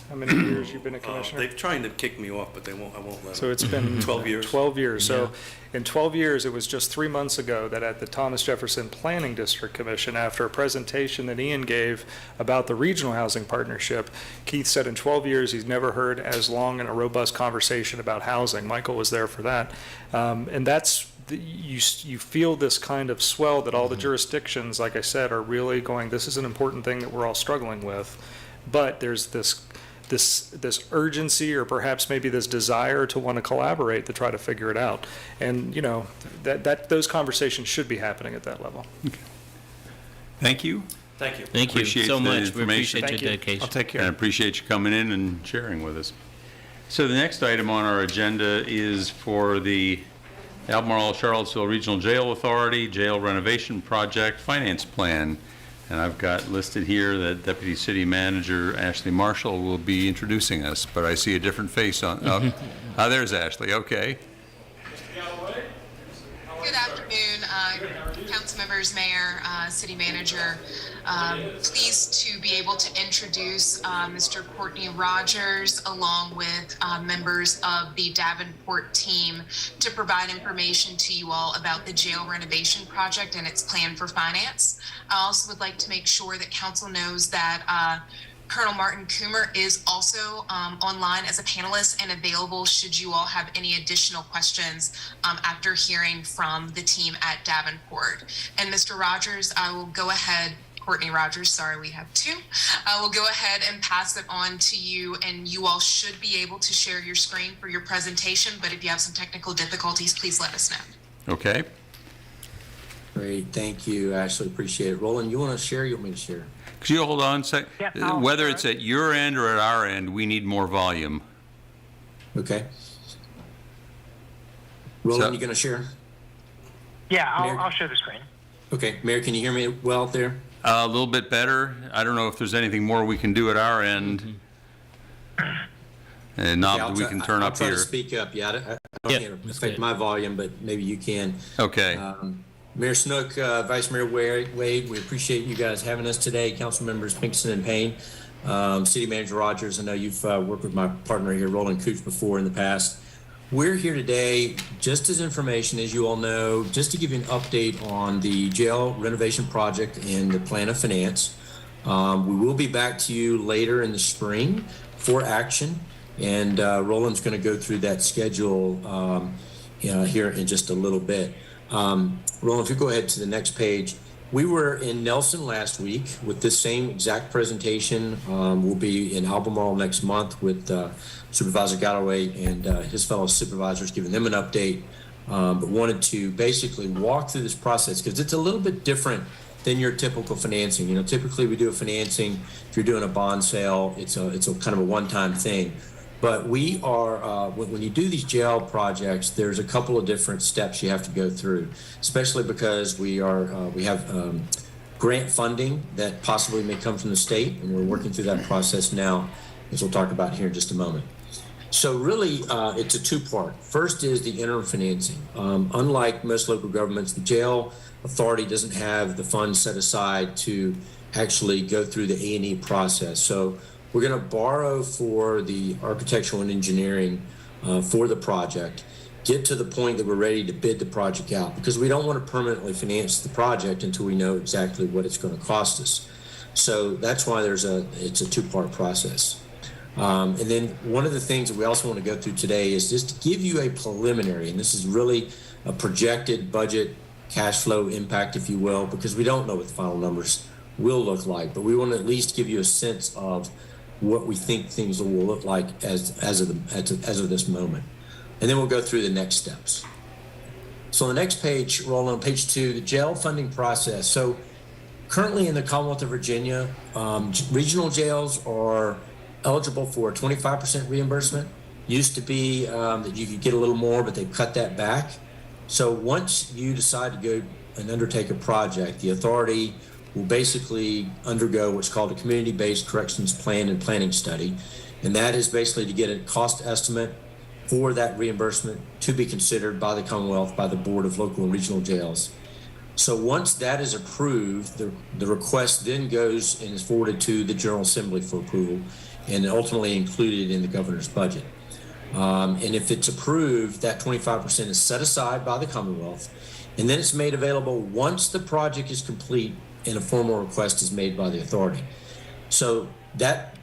How many years you've been a commissioner? They're trying to kick me off, but I won't let So them. it's been 12 years. 12 years. So in 12 years, it was just 3 months ago that at the Thomas Jefferson Planning District Commission, after a presentation that Ian gave about the Regional Housing Partnership, Keith said in 12 years he's never heard as long and a robust conversation about housing. Michael was there for that. And that's, you feel this kind of swell that all the jurisdictions, like I said, are really going, this is an important thing that we're all struggling with. But there's this urgency, or perhaps maybe this desire to want to collaborate to try to figure it out. And, you know, that those conversations should be happening at that level. Okay. Thank you. Thank you. Thank you Appreciate so the much. We information. appreciate your Thank you. dedication. I'll take And I care. appreciate you coming in and sharing with us. So the next item on our agenda is for the Albemarle Charlottesville Regional Jail Authority Jail Renovation Project Finance Plan. And I've got listed here that Deputy City Manager Ashley Marshall will be introducing us, but I see a different face on, there's Ashley, okay. Good afternoon, council members, mayor, city manager. Pleased to be able to introduce Mr. Courtney Rogers along with members of the Davenport team to provide information to you all about the jail renovation project and its plan for finance. I also would like to make sure that council knows that Colonel Martin Coomer is also online as a panelist and available should you all have any additional questions after hearing from the team at Davenport. And Mr. Rogers, I will go ahead, Courtney Rogers, sorry, we have two. I will go ahead and pass it on to you, and you all should be able to share your screen for your presentation, but if you have some technical difficulties, please let us know. Okay. Great, thank you, Ashley, appreciate it. Roland, you want to share, you want me to share? Could you hold on a sec? I'll Whether start. it's at your end or at our end, we need more volume. Okay. Roland, So- you going to share? Yeah, Mayor? I'll share the screen. Okay, Mayor, can you hear me well out there? A little bit better. I don't know if there's anything more we can do at our end. And knob Yeah, that we can turn I'll up try here. to speak up, yeah, I Yeah, can't that's affect good. my volume, but maybe you can. Okay. Mayor Snook, Vice Mayor Wade, we appreciate you guys having us today. Council members Pinkston and Payne, City Manager Rogers, I know you've worked with my partner here, Roland Cooch, before in the past. We're here today just as information, as you all know, just to give you an update on the jail renovation project and the plan of finance. We will be back to you later in the spring for action, and Roland's going to go through that schedule here in just a little bit. Roland, if you go ahead to the next page. We were in Nelson last week with this same exact presentation. We'll be in Albemarle next month with Supervisor Galloway and his fellow supervisors, giving them an update, but wanted to basically walk through this process because it's a little bit different than your typical financing. You know, typically we do a financing, if you're doing a bond sale, it's a kind of a one-time thing. But we are, when you do these jail projects, there's a couple of different steps you have to go through, especially because we have grant funding that possibly may come from the state, and we're working through that process now, as we'll talk about here in just a moment. So really, it's a two-part. First is the interim financing. Unlike most local governments, the jail authority doesn't have the funds set aside to actually go through the A&E process. So we're going to borrow for the architectural and engineering for the project, get to the point that we're ready to bid the project out, because we don't want to permanently finance the project until we know exactly what it's going to cost us. So that's why it's a two-part process. And then one of the things that we also want to go through today is just to give you a preliminary, and this is really a projected budget cash flow impact, if you will, because we don't know what the final numbers will look like, but we want to at least give you a sense of what we think things will look like as of this moment. And then we'll go through the next steps. So on the next page, Roland, on page 2, the jail funding process. So currently in the Commonwealth of Virginia, regional jails are eligible for a 25% reimbursement. Used to be that you could get a little more, but they've cut that back. So once you decide to go and undertake a project, the authority will basically undergo what's called a community-based corrections plan and planning study. And that is basically to get a cost estimate for that reimbursement to be considered by the Commonwealth, by the Board of Local and Regional Jails. So once that is approved, the request then goes and is forwarded to the General Assembly for approval and ultimately included in the governor's budget. And if it's approved, that 25% is set aside by the Commonwealth, and then it's made available once the project is complete and a formal request is made by the authority. So that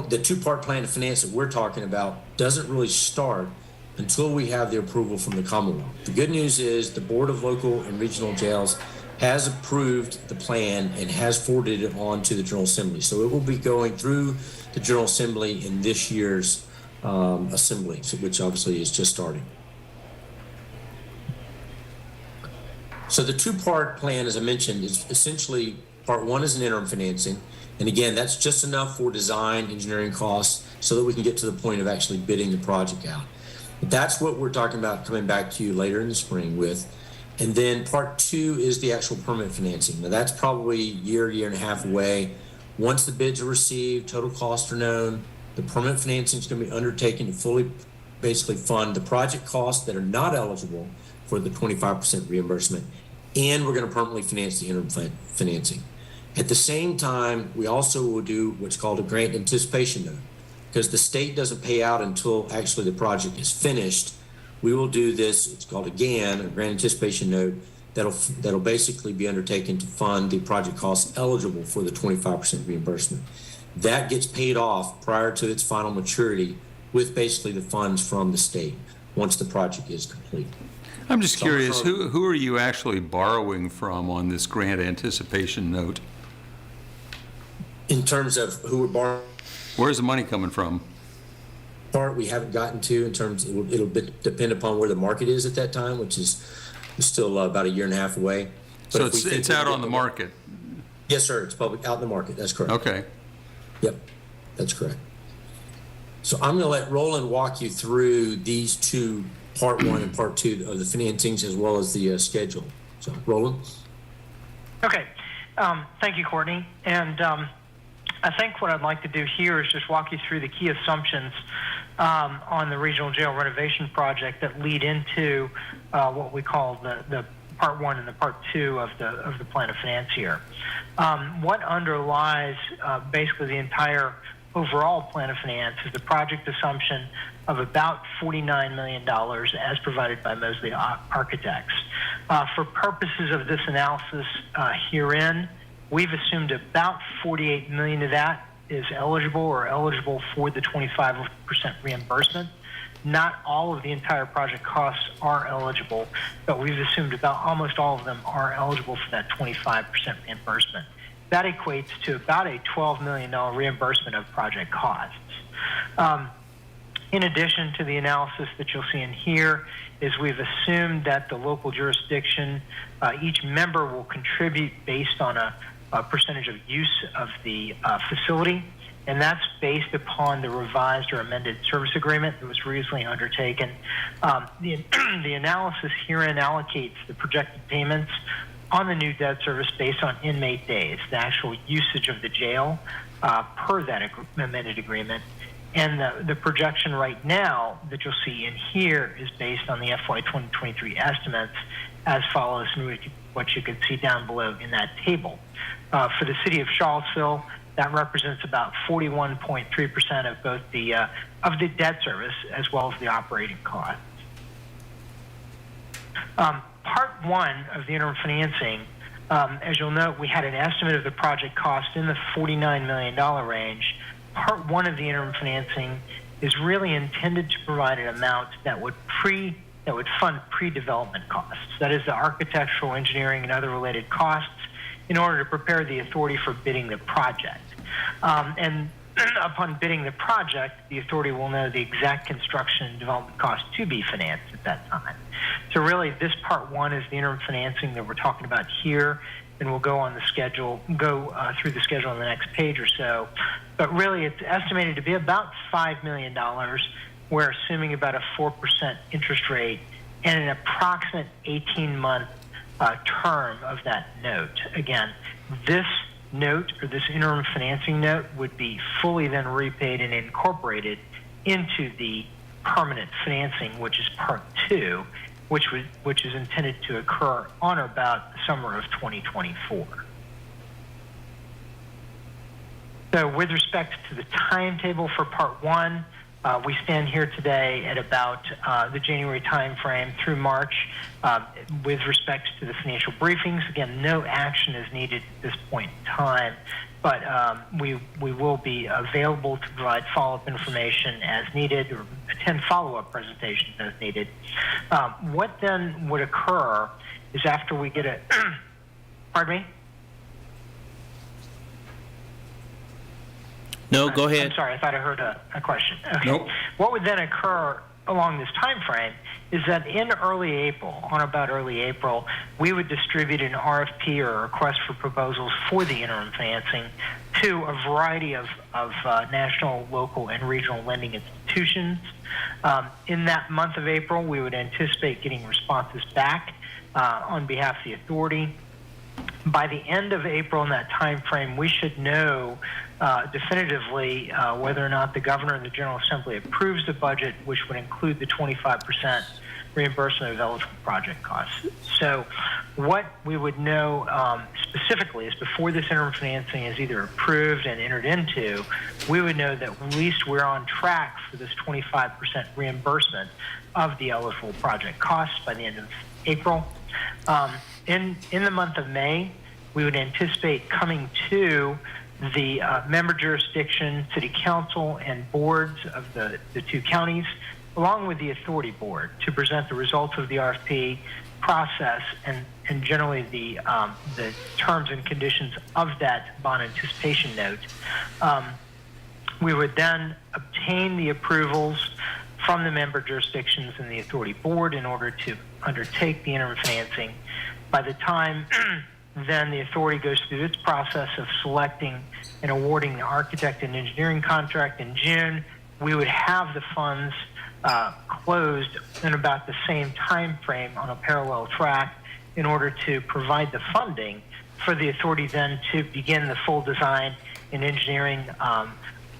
the two-part plan of finance that we're talking about doesn't really start until we have the approval from the Commonwealth. The good news is the Board of Local and Regional Jails has approved the plan and has forwarded it on to the General Assembly. So it will be going through the General Assembly in this year's assembly, which obviously is just starting. So the two-part plan, as I mentioned, is essentially part one is an interim financing. And again, that's just enough for design, engineering costs so that we can get to the point of actually bidding the project out. But that's what we're talking about coming back to you later in the spring with. And then part two is the actual permit financing. Now that's probably a year and a half away. Once the bids are received, total costs are known, the permit financing is going to be undertaken to fully basically fund the project costs that are not eligible for the 25% reimbursement, and we're going to permanently finance the interim financing. At the same time, we also will do what's called a grant anticipation note, because the state doesn't pay out until actually the project is finished. We will do this, it's called a GAN, a grant anticipation note, that'll basically be undertaken to fund the project costs eligible for the 25% reimbursement. That gets paid off prior to its final maturity with basically the funds from the state once the project is complete. I'm just curious, who are you actually borrowing from on this grant anticipation note? In terms of who we're borrowing? Where's the money coming from? Part we haven't gotten to in terms, it'll depend upon where the market is at that time, which is still about a year and a half away. But so it's out on the market? Yes, sir. It's public, out in the market. That's correct. Okay. Yep, that's correct. So I'm going to let Roland walk you through these two, part one and part two of the financings as well as the schedule. So, Roland? Okay. Thank you, Courtney. And I think what I'd like to do here is just walk you through the key assumptions on the regional jail renovation project that lead into what we call the part one and the part two of the plan of finance here. What underlies basically the entire overall plan of finance is the project assumption of about $49 million as provided by Mosley Architects. For purposes of this analysis herein, we've assumed about $48 million of that is eligible for the 25% reimbursement. Not all of the entire project costs are eligible, but we've assumed about almost all of them are eligible for that 25% reimbursement. That equates to about a $12 million reimbursement of project costs. In addition to the analysis that you'll see in here is we've assumed that the local jurisdiction, each member will contribute based on a percentage of use of the facility, and that's based upon the revised or amended service agreement that was recently undertaken. The analysis herein allocates the projected payments on the new debt service based on inmate days, the actual usage of the jail per that amended agreement. And the projection right now that you'll see in here is based on the FY 2023 estimates as follows, and what you can see down below in that table. For the city of Charlottesville, that represents about 41.3% of both of the debt service as well as the operating costs. Part one of the interim financing, as you'll note, we had an estimate of the project cost in the $49 million range. Part one of the interim financing is really intended to provide an amount that would fund pre-development costs. That is the architectural, engineering, and other related costs in order to prepare the authority for bidding the project. And upon bidding the project, the authority will know the exact construction and development costs to be financed at that time. So really, this part one is the interim financing that we're talking about here, and we'll go on the schedule, through the schedule on the next page or so. But really, it's estimated to be about $5 million. We're assuming about a 4% interest rate and an approximate 18-month term of that note. Again, this note or this interim financing note would be fully then repaid and incorporated into the permanent financing, which is part two, which is intended to occur on or about the summer of 2024. So with respect to the timetable for part one, we stand here today at about the January timeframe through March. With respect to the financial briefings, again, no action is needed at this point in time, but we will be available to provide follow-up information as needed or attend follow-up presentations as needed. What then would occur is after we get a, pardon me? No, go ahead. I'm sorry, I thought I heard a question. Okay. Nope. What would then occur along this time frame is that in early April, on about early April, we would distribute an RFP or a request for proposals for the interim financing to a variety of national, local, and regional lending institutions. In that month of April, we would anticipate getting responses back on behalf of the authority. By the end of April in that time frame, we should know definitively whether or not the governor and the General Assembly approves the budget, which would include the 25% reimbursement of eligible project costs. So what we would know specifically is before this interim financing is either approved and entered into, we would know that at least we're on track for this 25% reimbursement of the eligible project costs by the end of April. In the month of May, we would anticipate coming to the member jurisdiction, city council, and boards of the two counties, along with the authority board, to present the results of the RFP process and generally the terms and conditions of that bond anticipation note. We would then obtain the approvals from the member jurisdictions and the authority board in order to undertake the interim financing. By the time then the authority goes through its process of selecting and awarding the architect and engineering contract in June, we would have the funds closed in about the same time frame on a parallel track in order to provide the funding for the authority then to begin the full design and engineering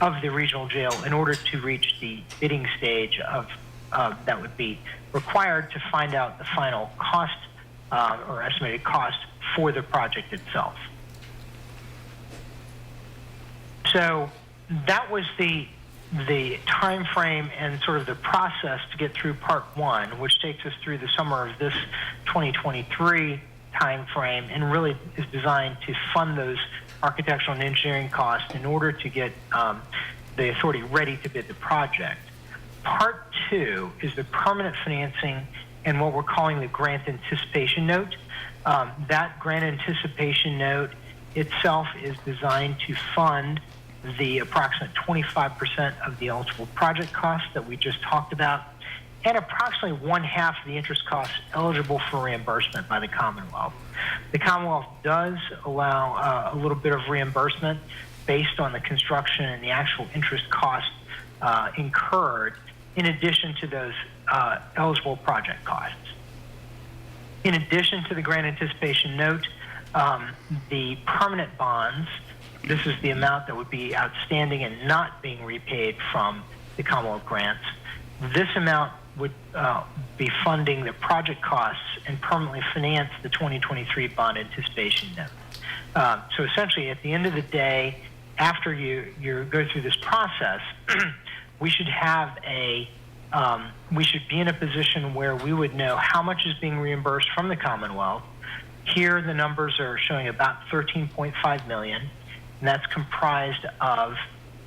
of the regional jail in order to reach the bidding stage of that would be required to find out the final cost or estimated cost for the project itself. So that was the time frame and sort of the process to get through part one, which takes us through the summer of this 2023 time frame and really is designed to fund those architectural and engineering costs in order to get the authority ready to bid the project. Part two is the permanent financing and what we're calling the grant anticipation note. That grant anticipation note itself is designed to fund the approximate 25% of the eligible project costs that we just talked about, and approximately 1/2 of the interest costs eligible for reimbursement by the Commonwealth. The Commonwealth does allow a little bit of reimbursement based on the construction and the actual interest costs incurred in addition to those eligible project costs. In addition to the grant anticipation note, the permanent bonds, this is the amount that would be outstanding and not being repaid from the Commonwealth grants. This amount would be funding the project costs and permanently finance the 2023 bond anticipation note. So essentially, at the end of the day, after you go through this process, we should have we should be in a position where we would know how much is being reimbursed from the Commonwealth. Here, the numbers are showing about $13.5 million, and that's comprised of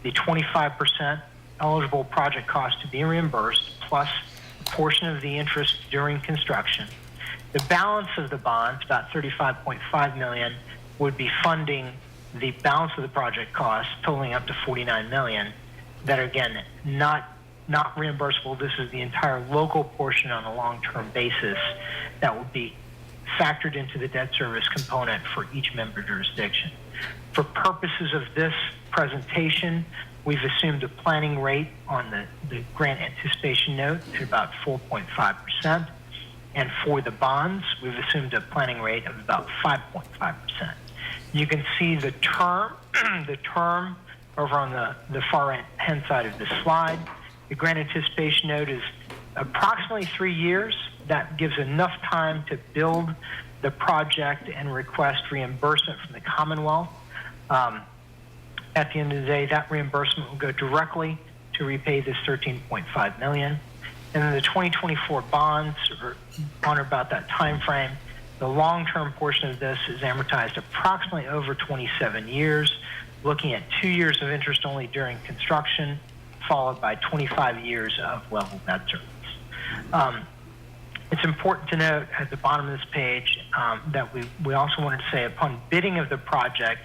the 25% eligible project cost to be reimbursed, plus a portion of the interest during construction. The balance of the bonds, about $35.5 million, would be funding the balance of the project costs totaling up to $49 million that are, again, not reimbursable. This is the entire local portion on a long-term basis that would be factored into the debt service component for each member jurisdiction. For purposes of this presentation, we've assumed a planning rate on the grant anticipation note at about 4.5%. And for the bonds, we've assumed a planning rate of about 5.5%. You can see the term, over on the far right-hand side of the slide. The grant anticipation note is approximately 3 years. That gives enough time to build the project and request reimbursement from the Commonwealth. At the end of the day, that reimbursement will go directly to repay this $13.5 million. And then the 2024 bonds are on or about that time frame. The long-term portion of this is amortized approximately over 27 years, looking at 2 years of interest only during construction, followed by 25 years of level debt service. It's important to note at the bottom of this page that we also wanted to say upon bidding of the project,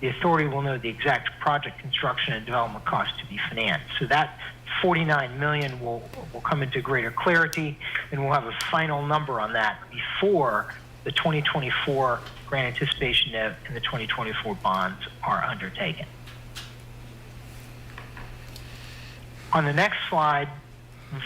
the authority will know the exact project construction and development cost to be financed. So that $49 million will come into greater clarity, and we'll have a final number on that before the 2024 grant anticipation note and the 2024 bonds are undertaken. On the next slide,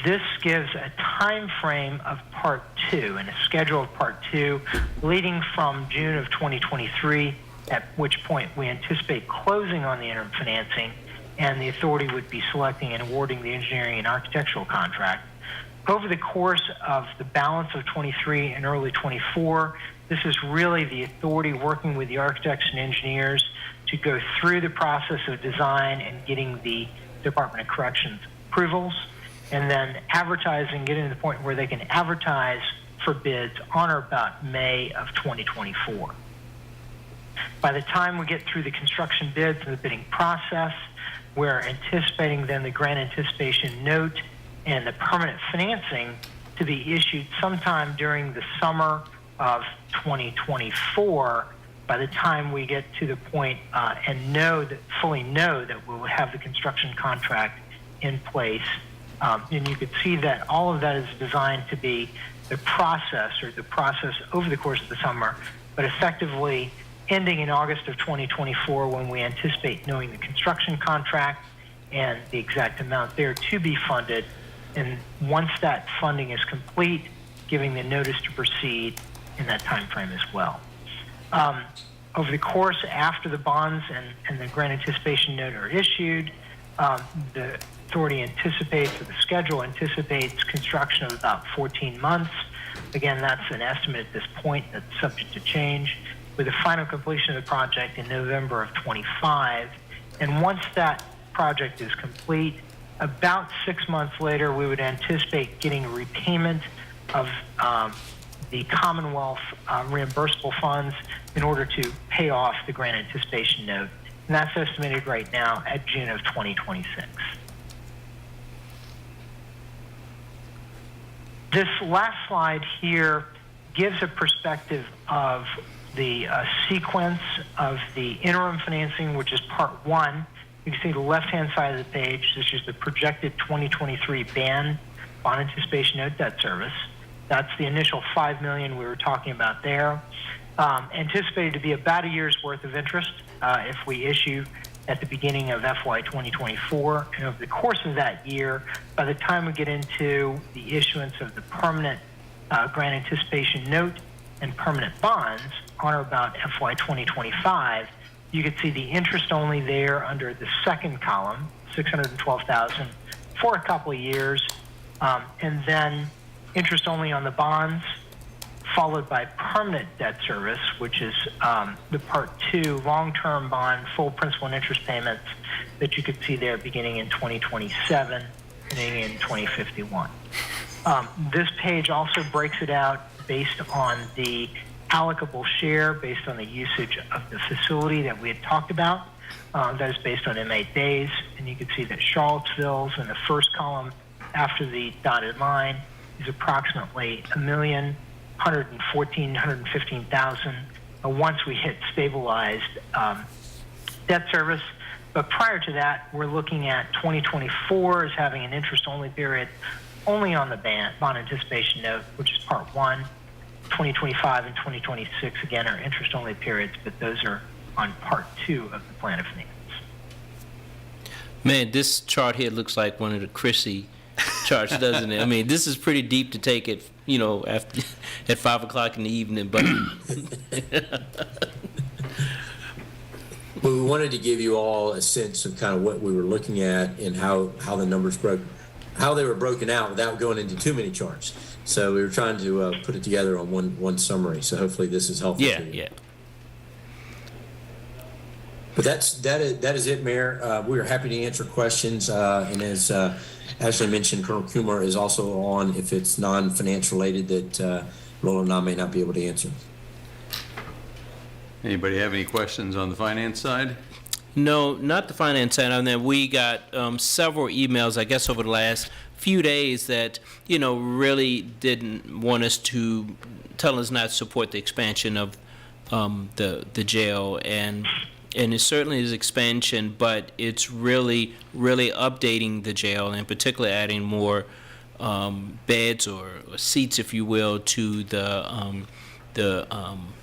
this gives a time frame of Part 2 and a schedule of Part 2 leading from June of 2023, at which point we anticipate closing on the interim financing, and the authority would be selecting and awarding the engineering and architectural contract. Over the course of the balance of 23 and early 24, this is really the authority working with the architects and engineers to go through the process of design and getting the Department of Corrections approvals, and then advertising, getting to the point where they can advertise for bids on or about May of 2024. By the time we get through the construction bids and the bidding process, we're anticipating then the grant anticipation note and the permanent financing to be issued sometime during the summer of 2024. By the time we get to the point and fully know that we will have the construction contract in place. And you could see that all of that is designed to be the process over the course of the summer, but effectively ending in August of 2024 when we anticipate knowing the construction contract and the exact amount there to be funded. And once that funding is complete, giving the notice to proceed in that time frame as well. Over the course after the bonds and the grant anticipation note are issued, the authority anticipates, or the schedule anticipates, construction of about 14 months. Again, that's an estimate at this point that's subject to change, with the final completion of the project in November of 25. And once that project is complete, about 6 months later, we would anticipate getting a repayment of the Commonwealth reimbursable funds in order to pay off the grant anticipation note. And that's estimated right now at June of 2026. This last slide here gives a perspective of the sequence of the interim financing, which is Part 1. You can see the left-hand side of the page. This is the projected 2023 bond anticipation note debt service. That's the initial $5 million we were talking about there. Anticipated to be about a year's worth of interest if we issue at the beginning of FY 2024. And over the course of that year, by the time we get into the issuance of the permanent grant anticipation note and permanent bonds on or about FY 2025, you could see the interest only there under the second column, $612,000 for a couple of years, and then interest only on the bonds, followed by permanent debt service, which is the Part 2 long-term bond, full principal and interest payments that you could see there beginning in 2027, ending in 2051. This page also breaks it out based on the allocable share, based on the usage of the facility that we had talked about. That is based on M8 days, and you can see that Charlottesville's in the first column after the dotted line is approximately $1,115,000, once we hit stabilized debt service. But prior to that, we're looking at 2024 as having an interest-only period only on the bond anticipation note, which is part one. 2025 and 2026, again, are interest-only periods, but those are on part two of the plan of finance. Man, this chart here looks like one of the Chrissy charts, doesn't it? I mean, this is pretty deep to take it, after at 5 o'clock in the evening, but Well, we wanted to give you all a sense of kind of what we were looking at and how the numbers how they were broken out without going into too many charts. So we were trying to put it together on one summary. So hopefully this is helpful. yeah, to you. yeah. But that is it, Mayor. We are happy to answer questions. And as Ashley mentioned, Colonel Kumar is also on if it's non-finance related that Roland and I may not be able to answer. Anybody have any questions on the finance side? No, not the finance side. On that, we got several emails, I guess, over the last few days that really didn't want us to tell us not to support the expansion of the jail, and it certainly is expansion, but it's really updating the jail, and particularly adding more beds or seats, if you will, to the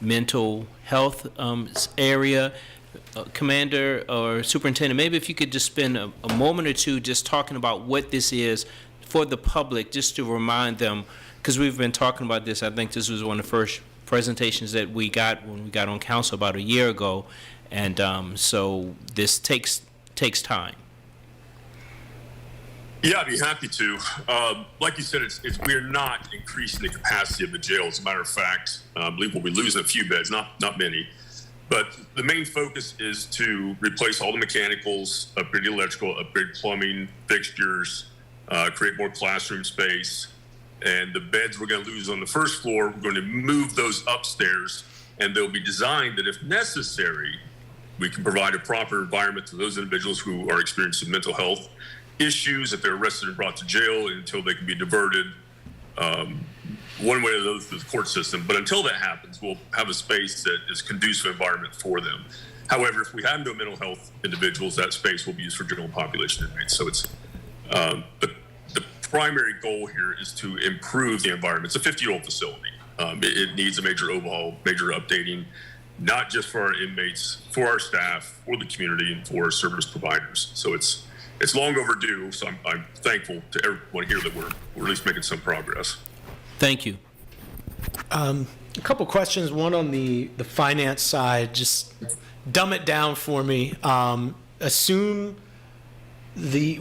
mental health area. Commander or Superintendent, maybe if you could just spend a moment or two just talking about what this is for the public, just to remind them, because we've been talking about this. I think this was one of the first presentations that we got when we got on council about a year ago, and so this takes time. Yeah, I'd be happy to. Like you said, we're not increasing the capacity of the jail. As a matter of fact, I believe we'll be losing a few beds, not many. But the main focus is to replace all the mechanicals, upgrade the electrical, upgrade plumbing, fixtures, create more classroom space. And the beds we're going to lose on the first floor, we're going to move those upstairs, and they'll be designed that if necessary, we can provide a proper environment to those individuals who are experiencing mental health issues, if they're arrested and brought to jail, until they can be diverted one way or the other through the court system. But until that happens, we'll have a space that is conducive environment for them. However, if we have no mental health individuals, that space will be used for general population inmates. So it's the primary goal here is to improve the environment. It's a 50-year-old facility. It needs a major overhaul, major updating, not just for our inmates, for our staff, for the community, and for service providers. So it's long overdue. So I'm thankful to everyone here that we're at least making some progress. Thank you. A couple questions. One on the finance side. Just dumb it down for me. Assume we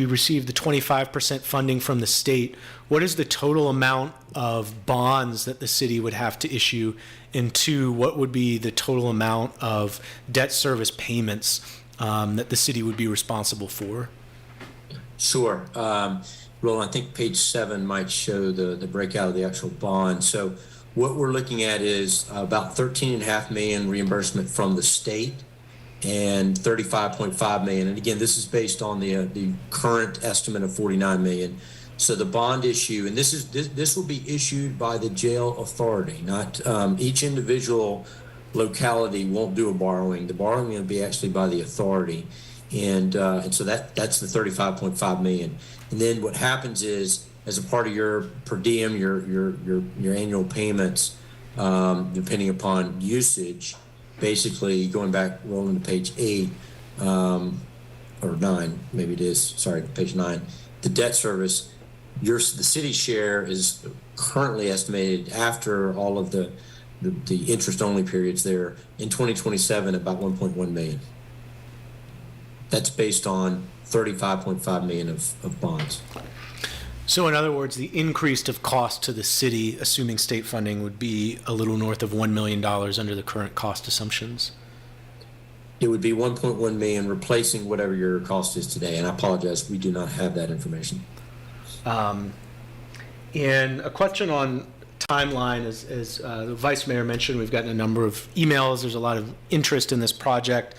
receive the 25% funding from the state. What is the total amount of bonds that the city would have to issue? And two, what would be the total amount of debt service payments that the city would be responsible for? Sure. Roland, I think page 7 might show the breakout of the actual bond. So what we're looking at is about $13.5 million reimbursement from the state and $35.5 million. And again, this is based on the current estimate of $49 million. So the bond issue, and this will be issued by the jail authority, not each individual locality won't do a borrowing. The borrowing will be actually by the authority. And so that's the $35.5 million. And then what happens is, as a part of your per diem, your annual payments, depending upon usage, basically going back, rolling to page 8 or 9, maybe it is. Sorry, page 9. The debt service, the city's share is currently estimated after all of the interest-only periods there in 2027 about $1.1 million. That's based on $35.5 million of bonds. So in other words, the increase of cost to the city, assuming state funding, would be a little north of $1 million under the current cost assumptions? It would be $1.1 million, replacing whatever your cost is today. And I apologize, we do not have that information. And a question on timeline, as the Vice Mayor mentioned, we've gotten a number of emails. There's a lot of interest in this project.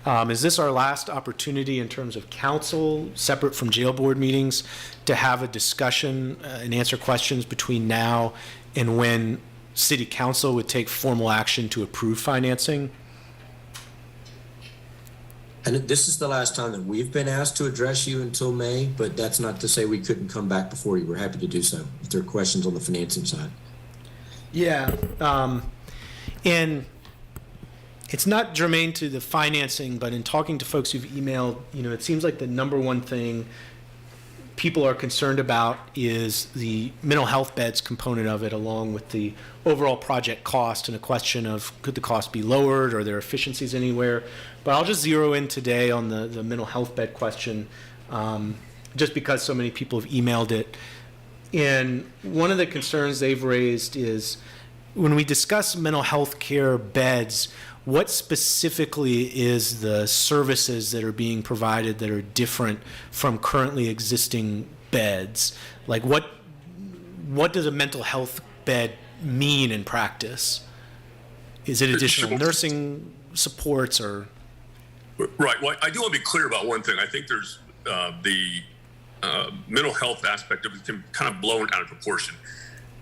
Is this our last opportunity in terms of council, separate from jail board meetings, to have a discussion and answer questions between now and when city council would take formal action to approve financing. And this is the last time that we've been asked to address you until May, but that's not to say we couldn't come back before you. We're happy to do so if there are questions on the financing side. Yeah, and it's not germane to the financing, but in talking to folks who've emailed, it seems like the number one thing people are concerned about is the mental health beds component of it, along with the overall project cost, and a question of could the cost be lowered, or are there efficiencies anywhere. But I'll just zero in today on the mental health bed question, just because so many people have emailed it. And one of the concerns they've raised is when we discuss mental health care beds, what specifically is the services that are being provided that are different from currently existing beds? Like what does a mental health bed mean in practice? Is it additional nursing supports or? Right. Well, I do want to be clear about one thing. I think there's the mental health aspect of it can kind of blown out of proportion.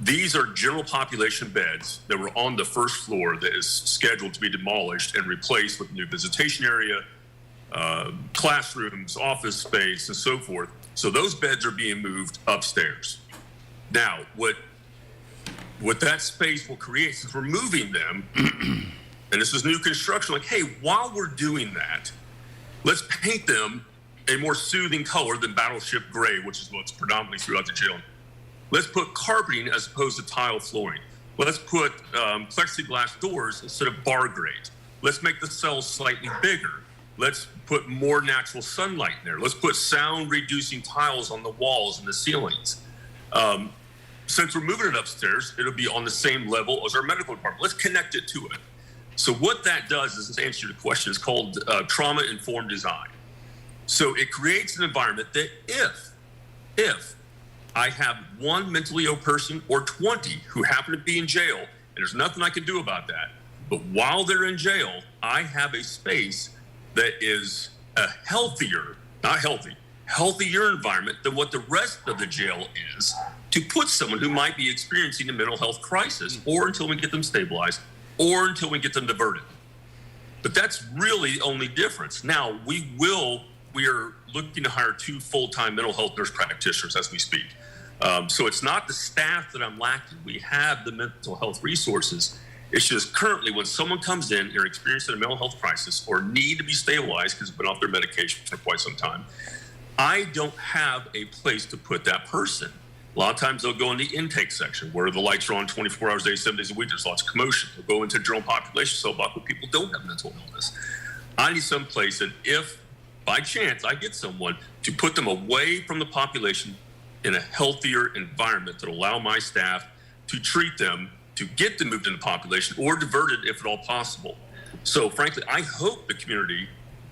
These are general population beds that were on the first floor that is scheduled to be demolished and replaced with a new visitation area, classrooms, office space, and so forth. So those beds are being moved upstairs. Now, what that space will create, since we're moving them, and this is new construction, like, hey, while we're doing that, let's paint them a more soothing color than Battleship Gray, which is what's predominantly throughout the jail. Let's put carpeting as opposed to tile flooring. Let's put plexiglass doors instead of bar grate. Let's make the cells slightly bigger. Let's put more natural sunlight in there. Let's put sound-reducing tiles on the walls and the ceilings. Since we're moving it upstairs, it'll be on the same level as our medical department. Let's connect it to it. So what that does is, to answer your question, is called trauma-informed design. So it creates an environment that if I have one mentally ill person or 20 who happen to be in jail, and there's nothing I can do about that, but while they're in jail, I have a space that is a healthier environment than what the rest of the jail is, to put someone who might be experiencing a mental health crisis, or until we get them stabilized, or until we get them diverted. But that's really the only difference. Now, we are looking to hire 2 full-time mental health nurse practitioners as we speak. So it's not the staff that I'm lacking. We have the mental health resources. It's just currently when someone comes in, they're experiencing a mental health crisis or need to be stabilized because they've been off their medication for quite some time, I don't have a place to put that person. A lot of times they'll go in the intake section where the lights are on 24 hours a day, 7 days a week. There's lots of commotion. They'll go into general population cell block where people don't have mental illness. I need some place that if by chance I get someone, to put them away from the population in a healthier environment that will allow my staff to treat them, to get them moved into the population or diverted if at all possible. So frankly, I hope the community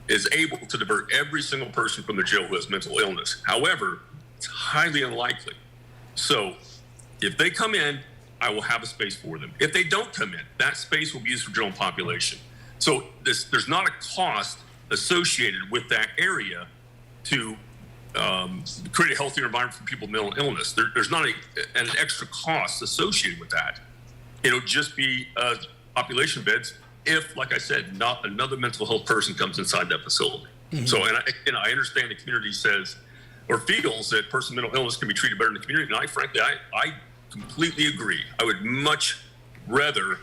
is able to divert every single person from the jail who has mental illness. However, it's highly unlikely. So if they come in, I will have a space for them. If they don't come in, that space will be used for general population. So there's not a cost associated with that area to create a healthier environment for people with mental illness. There's not an extra cost associated with that. It'll just be population beds if, like I said, not another mental health person comes inside that facility. Mm-hmm. So, and I understand the community says or feels that person with mental illness can be treated better in the community. And frankly, I completely agree. I would much rather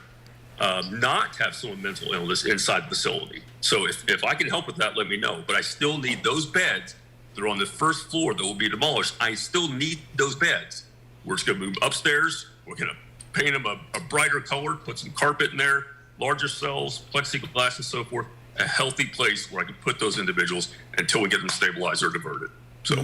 not have someone with mental illness inside the facility. So if I can help with that, let me know. But I still need those beds that are on the first floor that will be demolished. I still need those beds. We're just going to move upstairs. We're going to paint them a brighter color, put some carpet in there, larger cells, plexiglass, and so forth. A healthy place where I can put those individuals until we get them stabilized or diverted. So,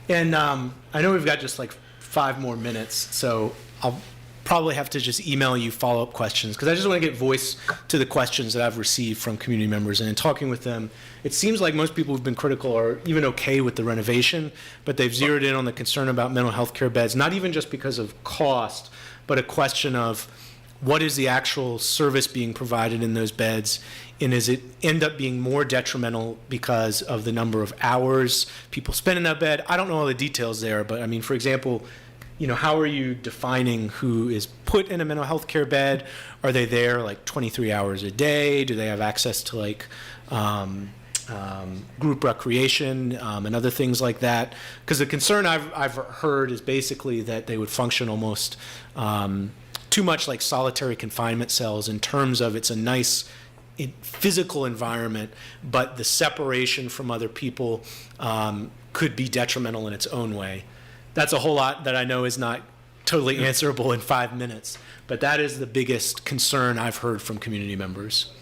And I know we've got just like 5 more minutes, so I'll probably have to just email you follow-up questions, because I just want to get voice to the questions that I've received from community members. And in talking with them, it seems like most people who've been critical are even okay with the renovation, but they've zeroed in on the concern about mental health care beds, not even just because of cost, but a question of what is the actual service being provided in those beds, and does it end up being more detrimental because of the number of hours people spend in that bed? I don't know all the details there, but I mean, for example, how are you defining who is put in a mental health care bed? Are they there like 23 hours a day? Do they have access to like group recreation and other things like that? Because the concern I've heard is basically that they would function almost too much like solitary confinement cells in terms of it's a nice physical environment, but the separation from other people could be detrimental in its own way. That's a whole lot that I know is not totally answerable in 5 minutes, but that is the biggest concern I've heard from community members.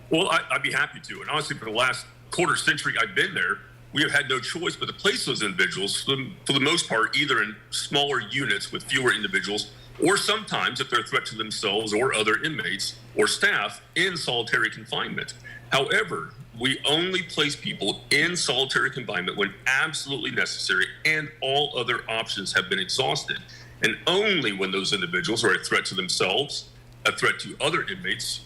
Well, I'd be happy to. And honestly, for the last quarter century I've been there, we have had no choice but to place those individuals, for the most part, either in smaller units with fewer individuals, or sometimes, if they're a threat to themselves or other inmates or staff, in solitary confinement. However, we only place people in solitary confinement when absolutely necessary and all other options have been exhausted. And only when those individuals are a threat to themselves, a threat to other inmates,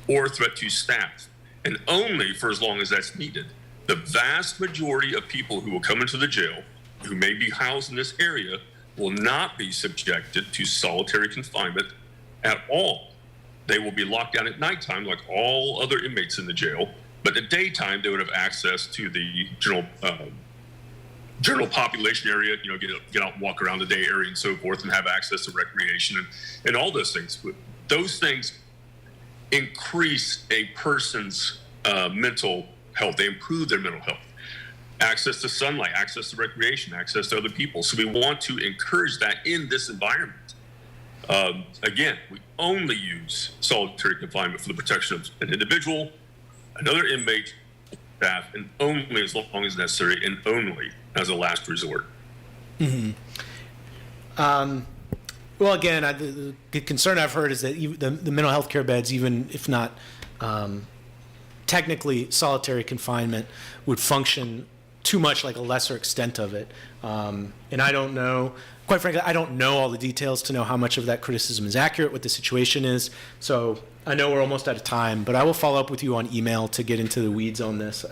or a threat to staff. And only for as long as that's needed. The vast majority of people who will come into the jail, who may be housed in this area, will not be subjected to solitary confinement at all. They will be locked down at nighttime like all other inmates in the jail, but at daytime they would have access to the general population area, get out and walk around the day area and so forth, and have access to recreation and all those things. Those things increase a person's mental health. They improve their mental health. Access to sunlight, access to recreation, access to other people. So we want to encourage that in this environment. Again, we only use solitary confinement for the protection of an individual, another inmate, staff, and only as long as necessary, and only as a last resort. Mm-hmm. Well, again, the concern I've heard is that the mental health care beds, even if not technically solitary confinement, would function too much like a lesser extent of it. And I don't know, quite frankly, I don't know all the details to know how much of that criticism is accurate, what the situation is. So I know we're almost out of time, but I will follow up with you on email to get into the weeds on this.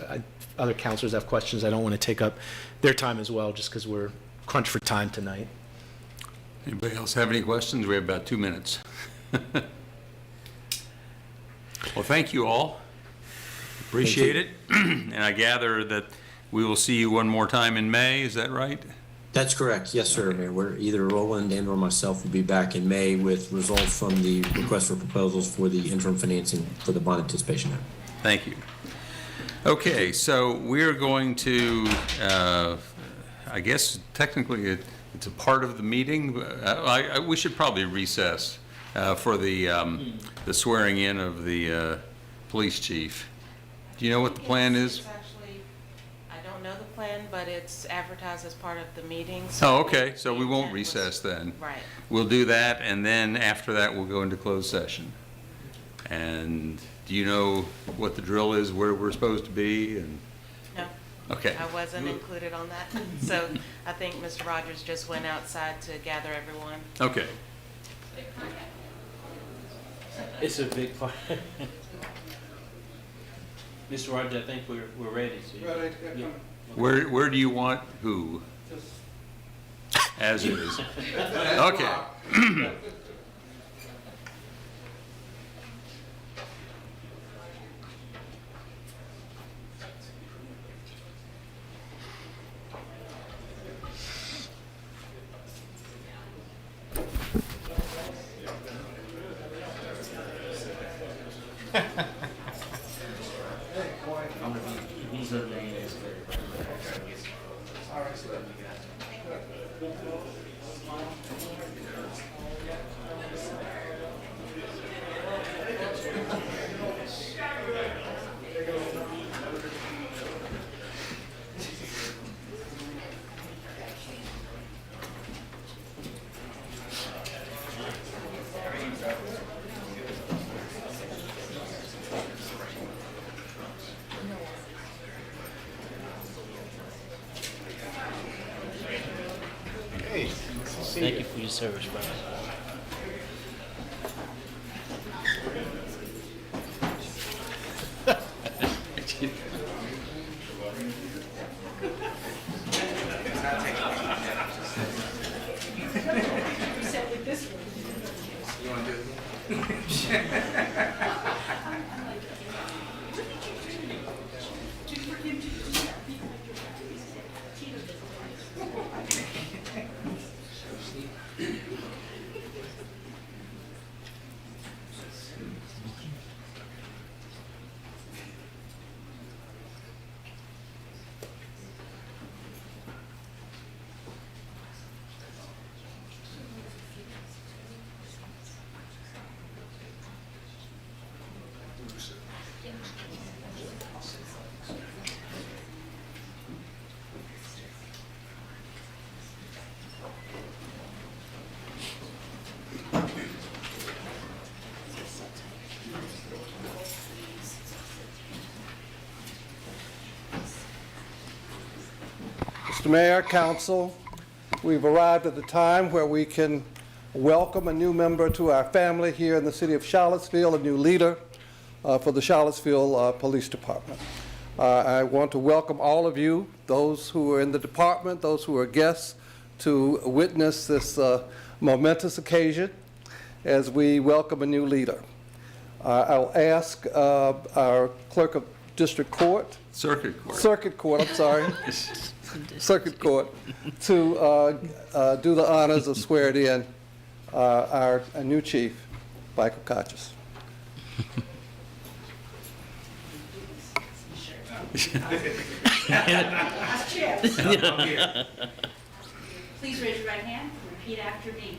Other counselors have questions. I don't want to take up their time as well, just because we're crunched for time tonight. Anybody else have any questions? We have about 2 minutes. Well, thank you all. Appreciate it. And I gather that we will see you one more time in May. Is that right? That's correct. Yes, sir, Mayor. We're either Roland and or myself will be back in May with results from the request for proposals for the interim financing for the bond anticipation act. Thank you. Okay, so we're going to, I guess technically it's a part of the meeting. We should probably recess for the swearing in of the police chief. Do you know what the plan is? I don't know the plan, but it's advertised as part of the meeting. Oh, okay, so we won't recess then. Right. We'll do that, and then after that, we'll go into closed session. And do you know what the drill is, where we're supposed to be? And No. okay. I wasn't included on that. So I think Mr. Rogers just went outside to gather everyone. Okay. It's a big part. Mr. Rogers, I think we're ready. So Ready? yeah. Where do you want who? As is. Okay. Thank you for your service, brother. Mr. Mayor, Council, we've arrived at the time where we can welcome a new member to our family here in the city of Charlottesville, a new leader for the Charlottesville Police Department. I want to welcome all of you, those who are in the department, those who are guests, to witness this momentous occasion as we welcome a new leader. I'll ask our Clerk of District Court, Circuit Court, I'm sorry, Circuit Court, to do the honors of swearing in our new chief, Michael Kachas. Please raise your right hand and repeat after me.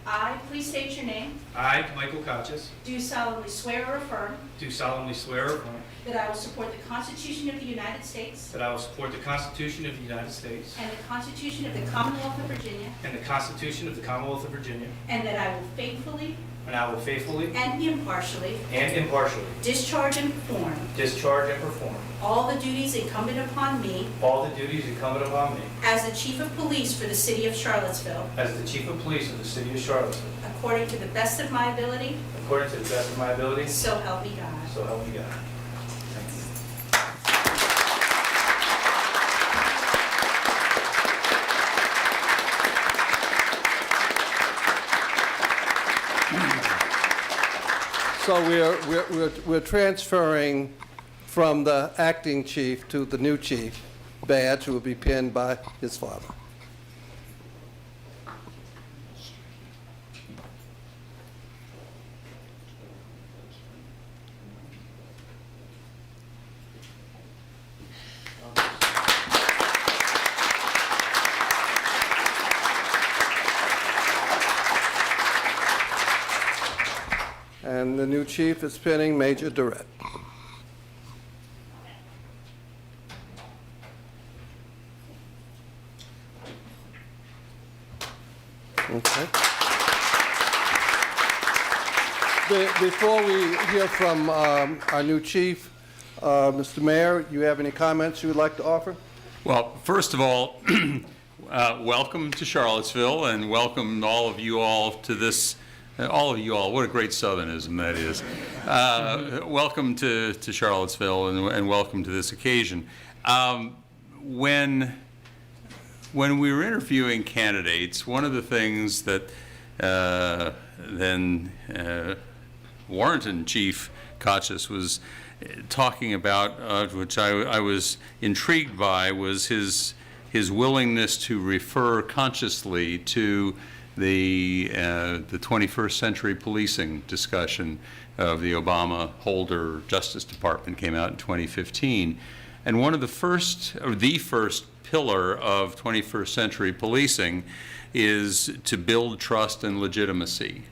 I, please state your name, I, Michael Kachas, do solemnly swear or affirm do solemnly swear or affirm that I will support the Constitution of the United States that I will support the Constitution of the United States and the Constitution of the Commonwealth of Virginia, and the Constitution of the Commonwealth of Virginia, and that I will faithfully and I will faithfully and impartially and impartially discharge and perform discharge and perform all the duties incumbent upon me all the duties incumbent upon me as the Chief of Police for the City of Charlottesville, as the Chief of Police of the City of Charlottesville, according to the best of my ability, according to the best of my ability, so help me God. so help me God. Thank you. So we're transferring from the acting chief to the new chief badge, who will be pinned by his father. And the new chief is pinning Major Durrett. Okay. Before we hear from our new chief, Mr. Mayor, you have any comments you would like to offer? Well, first of all, welcome to Charlottesville, and welcome all of you all to this. All of you all, what a great Southernism that is. Welcome to Charlottesville, and welcome to this occasion. When we were interviewing candidates, one of the things that then Warrenton Chief Kachas was talking about, which I was intrigued by, was his willingness to refer consciously to the 21st century policing discussion of the Obama-Holder Justice Department came out in 2015. And one of the first pillar of 21st century policing is to build trust and legitimacy.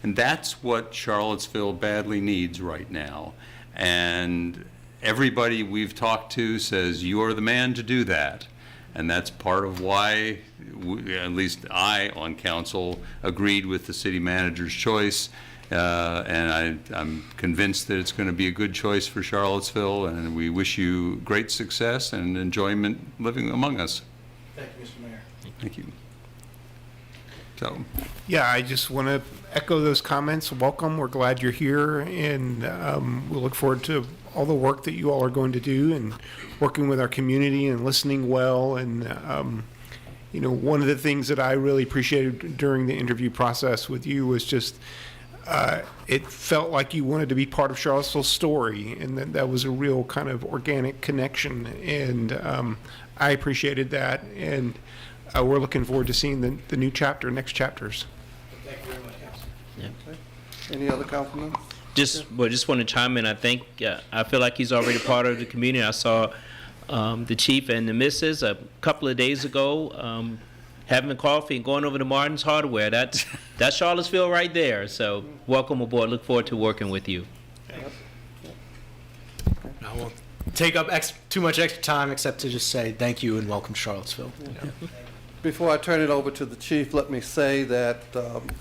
And that's what Charlottesville badly needs right now. And everybody we've talked to says, you're the man to do that. And that's part of why, at least I, on council, agreed with the city manager's choice. And I'm convinced that it's going to be a good choice for Charlottesville, and we wish you great success and enjoyment living among us. Thank you, Mr. Mayor. Thank you. So, Yeah, I just want to echo those comments. Welcome. We're glad you're here, and we look forward to all the work that you all are going to do and working with our community and listening well. And, one of the things that I really appreciated during the interview process with you was just it felt like you wanted to be part of Charlottesville's story, and that was a real kind of organic connection. And I appreciated that, and we're looking forward to seeing the new chapter, next chapters. Thank you very much. Yeah. Any other councilmen? Just want to chime in. I think I feel like he's already part of the community. I saw the chief and the missus a couple of days ago having coffee and going over to Martin's Hardware. That's Charlottesville right there. So welcome aboard. Look forward to working with you. I won't take up too much extra time except to just say thank you and welcome Charlottesville. Before I turn it over to the chief, let me say that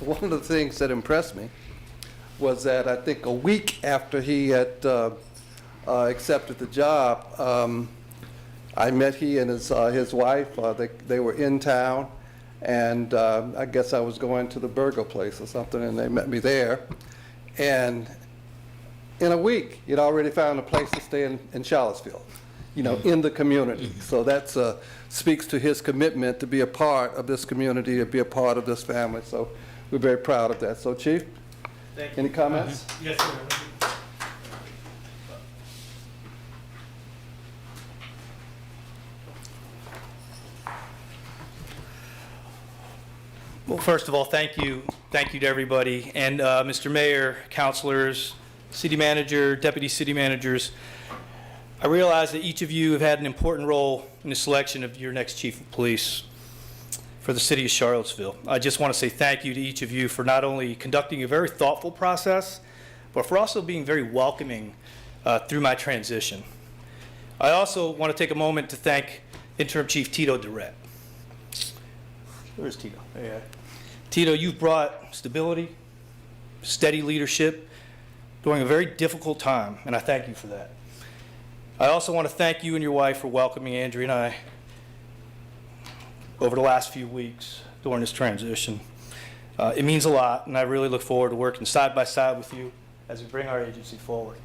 one of the things that impressed me was that I think a week after he had accepted the job, I met he and his wife. They were in town, and I guess I was going to the burger place or something, and they met me there. And in a week, he'd already found a place to stay in Charlottesville, in the community. So that speaks to his commitment to be a part of this community, to be a part of this family. So we're very proud of that. So, Chief, any comments? Yes, sir. Well, first of all, thank you to everybody, and Mr. Mayor, councilors, city manager, deputy city managers. I realize that each of you have had an important role in the selection of your next chief of police for the city of Charlottesville. I just want to say thank you to each of you for not only conducting a very thoughtful process, but for also being very welcoming through my transition. I also want to take a moment to thank Interim Chief Tito Durrett. Where's Tito? There you are. Tito, you've brought stability, steady leadership during a very difficult time, and I thank you for that. I also want to thank you and your wife for welcoming Andrea and I over the last few weeks during this transition. It means a lot, and I really look forward to working side by side with you as we bring our agency forward.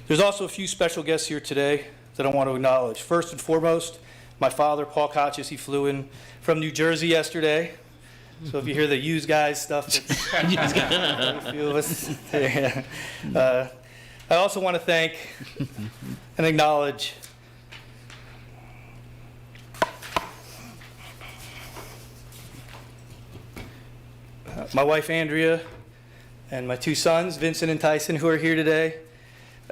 There's also a few special guests here today that I want to acknowledge. First and foremost, my father, Paul Kochis. He flew in from New Jersey yesterday. So if you hear the used guys stuff, it's a few of us. I also want to thank and acknowledge my wife, Andrea, and my two sons, Vincent and Tyson, who are here today.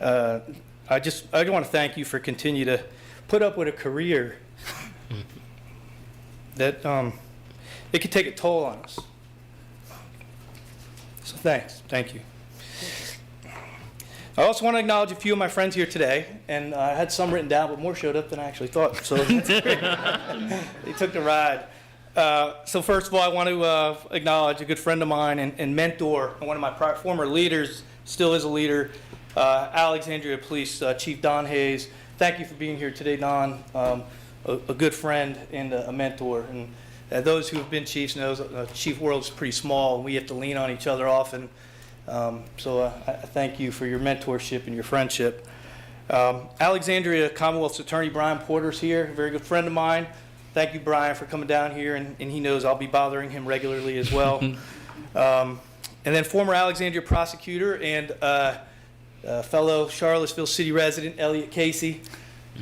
I just want to thank you for continuing to put up with a career that it could take a toll on us. So thank you. I also want to acknowledge a few of my friends here today, and I had some written down, but more showed up than I actually thought. So that's great. They took the ride. So first of all, I want to acknowledge a good friend of mine and mentor, and one of my former leaders, still is a leader, Alexandria Police Chief Don Hayes. Thank you for being here today, Don. A good friend and a mentor. And those who have been chiefs know chief world is pretty small, and we have to lean on each other often. So I thank you for your mentorship and your friendship. Alexandria Commonwealth's Attorney Brian Porter's here, a very good friend of mine. Thank you, Brian, for coming down here, and he knows I'll be bothering him regularly as well. And then former Alexandria prosecutor and fellow Charlottesville city resident, Elliot Casey.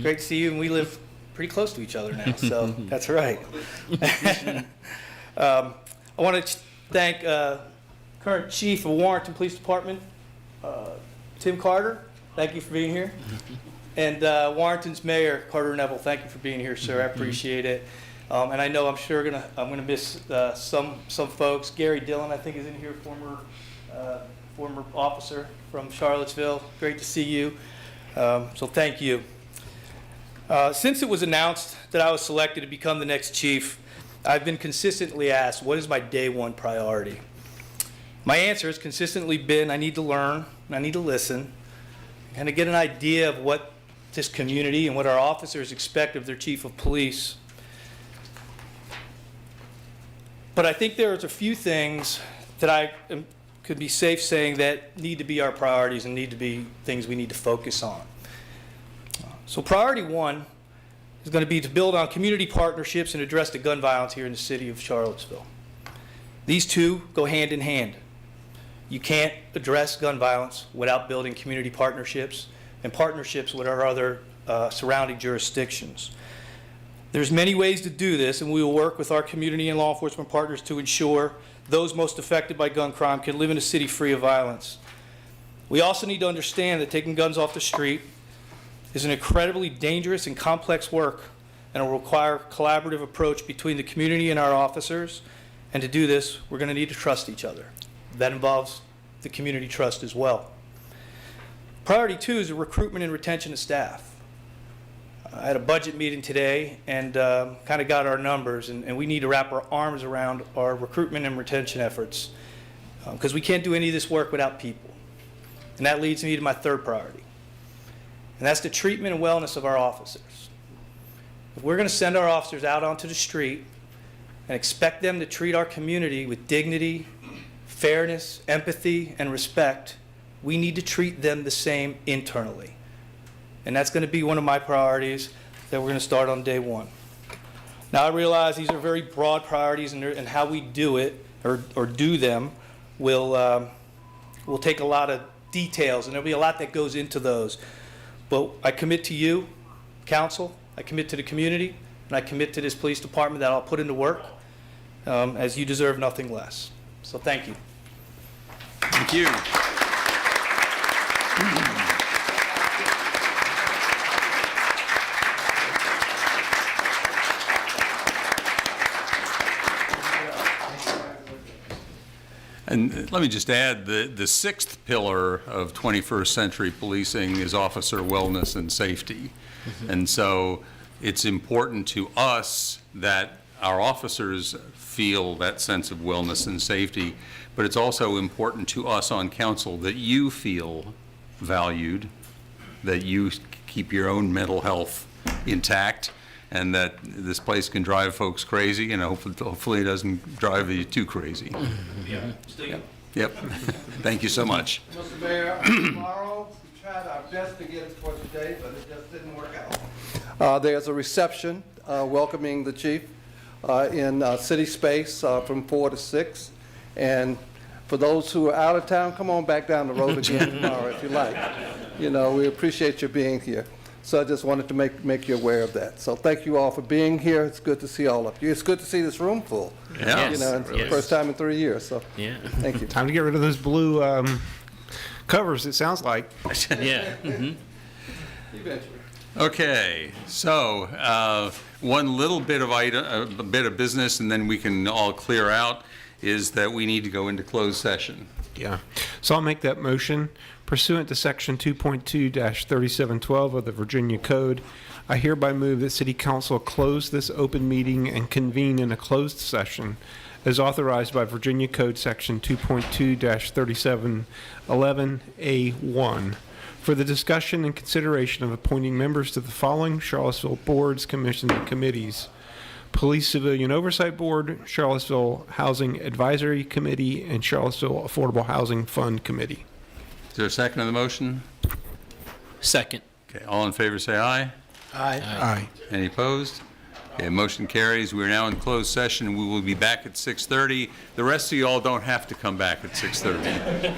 Great to see you, and we live pretty close to each other now, so that's right. I want to thank current chief of Warrenton Police Department, Tim Carter. Thank you for being here. And Warrenton's mayor, Carter Neville. Thank you for being here, sir. I appreciate it. And I know I'm gonna miss some folks. Gary Dillon, I think, is in here, former officer from Charlottesville. Great to see you. So thank you. Since it was announced that I was selected to become the next chief, I've been consistently asked, what is my day one priority? My answer has consistently been, I need to learn, and I need to listen, and to get an idea of what this community and what our officers expect of their chief of police. But I think there's a few things that could be safe saying that need to be our priorities and need to be things we need to focus on. So priority one is going to be to build on community partnerships and address the gun violence here in the city of Charlottesville. These two go hand in hand. You can't address gun violence without building community partnerships and partnerships with our other surrounding jurisdictions. There's many ways to do this, and we will work with our community and law enforcement partners to ensure those most affected by gun crime can live in a city free of violence. We also need to understand that taking guns off the street is an incredibly dangerous and complex work, and will require a collaborative approach between the community and our officers. And to do this, we're going to need to trust each other. That involves the community trust as well. Priority 2 is the recruitment and retention of staff. I had a budget meeting today and kind of got our numbers, and we need to wrap our arms around our recruitment and retention efforts because we can't do any of this work without people. And that leads me to my third priority, and that's the treatment and wellness of our officers. If we're going to send our officers out onto the street and expect them to treat our community with dignity, fairness, empathy, and respect, we need to treat them the same internally. And that's going to be one of my priorities that we're going to start on day one. Now, I realize these are very broad priorities, and how we do it or do them will take a lot of details, and there'll be a lot that goes into those. But I commit to you, council, I commit to the community, and I commit to this police department that I'll put into work, as you deserve nothing less. So thank you. Thank you. And let me just add, the sixth pillar of 21st century policing is officer wellness and safety. And so it's important to us that our officers feel that sense of wellness and safety, but it's also important to us on council that you feel valued, that you keep your own mental health intact, and that this place can drive folks crazy, and hopefully it doesn't drive you too crazy. Yeah. Yep. Thank you so much. Mr. Mayor, tomorrow we tried our best to get it for today, but it just didn't work out. There's a reception welcoming the chief in city space from 4 to 6. And for those who are out of town, come on back down the road again tomorrow if you like. You know, we appreciate you being here. So I just wanted to make you aware of that. So thank you all for being here. It's good to see all of you. It's good to see this room full. Yeah. You know, it's the first time in 3 years. So Yeah. thank you. Time to get rid of those blue covers, it sounds like. Yeah. Mm-hmm. Eventually. Okay, so one little bit of a bit of business, and then we can all clear out, is that we need to go into closed session. Yeah. So I'll make that motion. Pursuant to Section 2.2-3712 of the Virginia Code, I hereby move that City Council close this open meeting and convene in a closed session as authorized by Virginia Code Section 2.2-3711A1 for the discussion and consideration of appointing members to the following Charlottesville boards, commissions, and committees: Police Civilian Oversight Board, Charlottesville Housing Advisory Committee, and Charlottesville Affordable Housing Fund Committee. Is there a second on the motion? Second. Okay, all in favor say aye. Aye. Aye. Any opposed? Okay, motion carries. We are now in closed session. We will be back at 6:30. The rest of you all don't have to come back at 6:30.